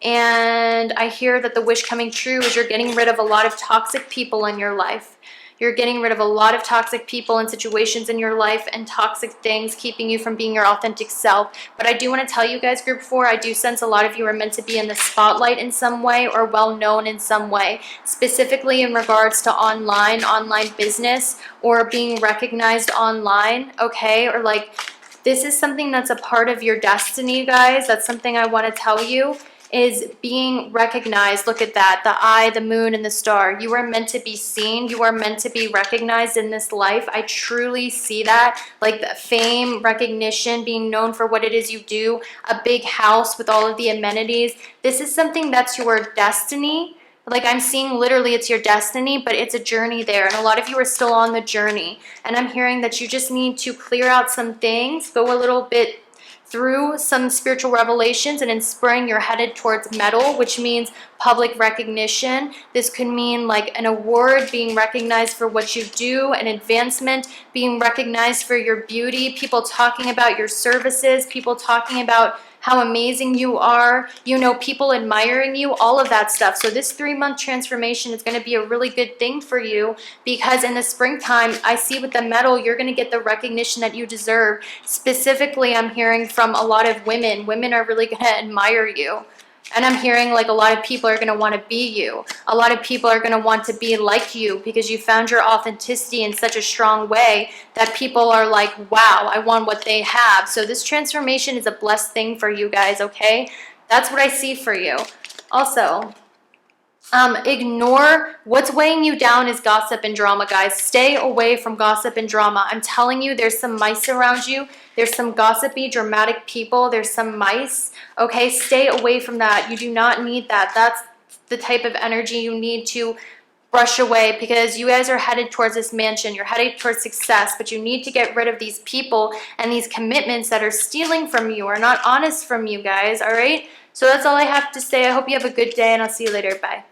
And I hear that the wish coming true is you're getting rid of a lot of toxic people in your life. You're getting rid of a lot of toxic people and situations in your life, and toxic things keeping you from being your authentic self. But I do want to tell you guys, group 4, I do sense a lot of you are meant to be in the spotlight in some way, or well known in some way, specifically in regards to online business, or being recognized online, okay? Or like, this is something that's a part of your destiny, guys. That's something I want to tell you, is being recognized. Look at that, the eye, the moon, and the star. You are meant to be seen. You are meant to be recognized in this life. I truly see that, like the fame, recognition, being known for what it is you do, a big house with all of the amenities. This is something that's your destiny. Like, I'm seeing literally it's your destiny, but it's a journey there. And a lot of you are still on the journey. And I'm hearing that you just need to clear out some things, go a little bit through some spiritual revelations, and in spring you're headed towards metal, which means public recognition. This could mean like an award, being recognized for what you do, an advancement, being recognized for your beauty, people talking about your services, people talking about how amazing you are, you know, people admiring you, all of that stuff. So this 3-month transformation is going to be a really good thing for you, because in the springtime, I see with the metal, you're going to get the recognition that you deserve. Specifically, I'm hearing from a lot of women. Women are really going to admire you. And I'm hearing like a lot of people are going to want to be you. A lot of people are going to want to be like you, because you found your authenticity in such a strong way that people are like, wow, I want what they have. So this transformation is a blessed thing for you guys, okay? That's what I see for you. Also, ignore what's weighing you down is gossip and drama, guys. Stay away from gossip and drama. I'm telling you, there's some mice around you. There's some gossipy, dramatic people. There's some mice. Okay, stay away from that. You do not need that. That's the type of energy you need to brush away, because you guys are headed towards this mansion. You're headed towards success, but you need to get rid of these people and these commitments that are stealing from you, or not honest from you guys, all right? So that's all I have to say. I hope you have a good day, and I'll see you later. Bye.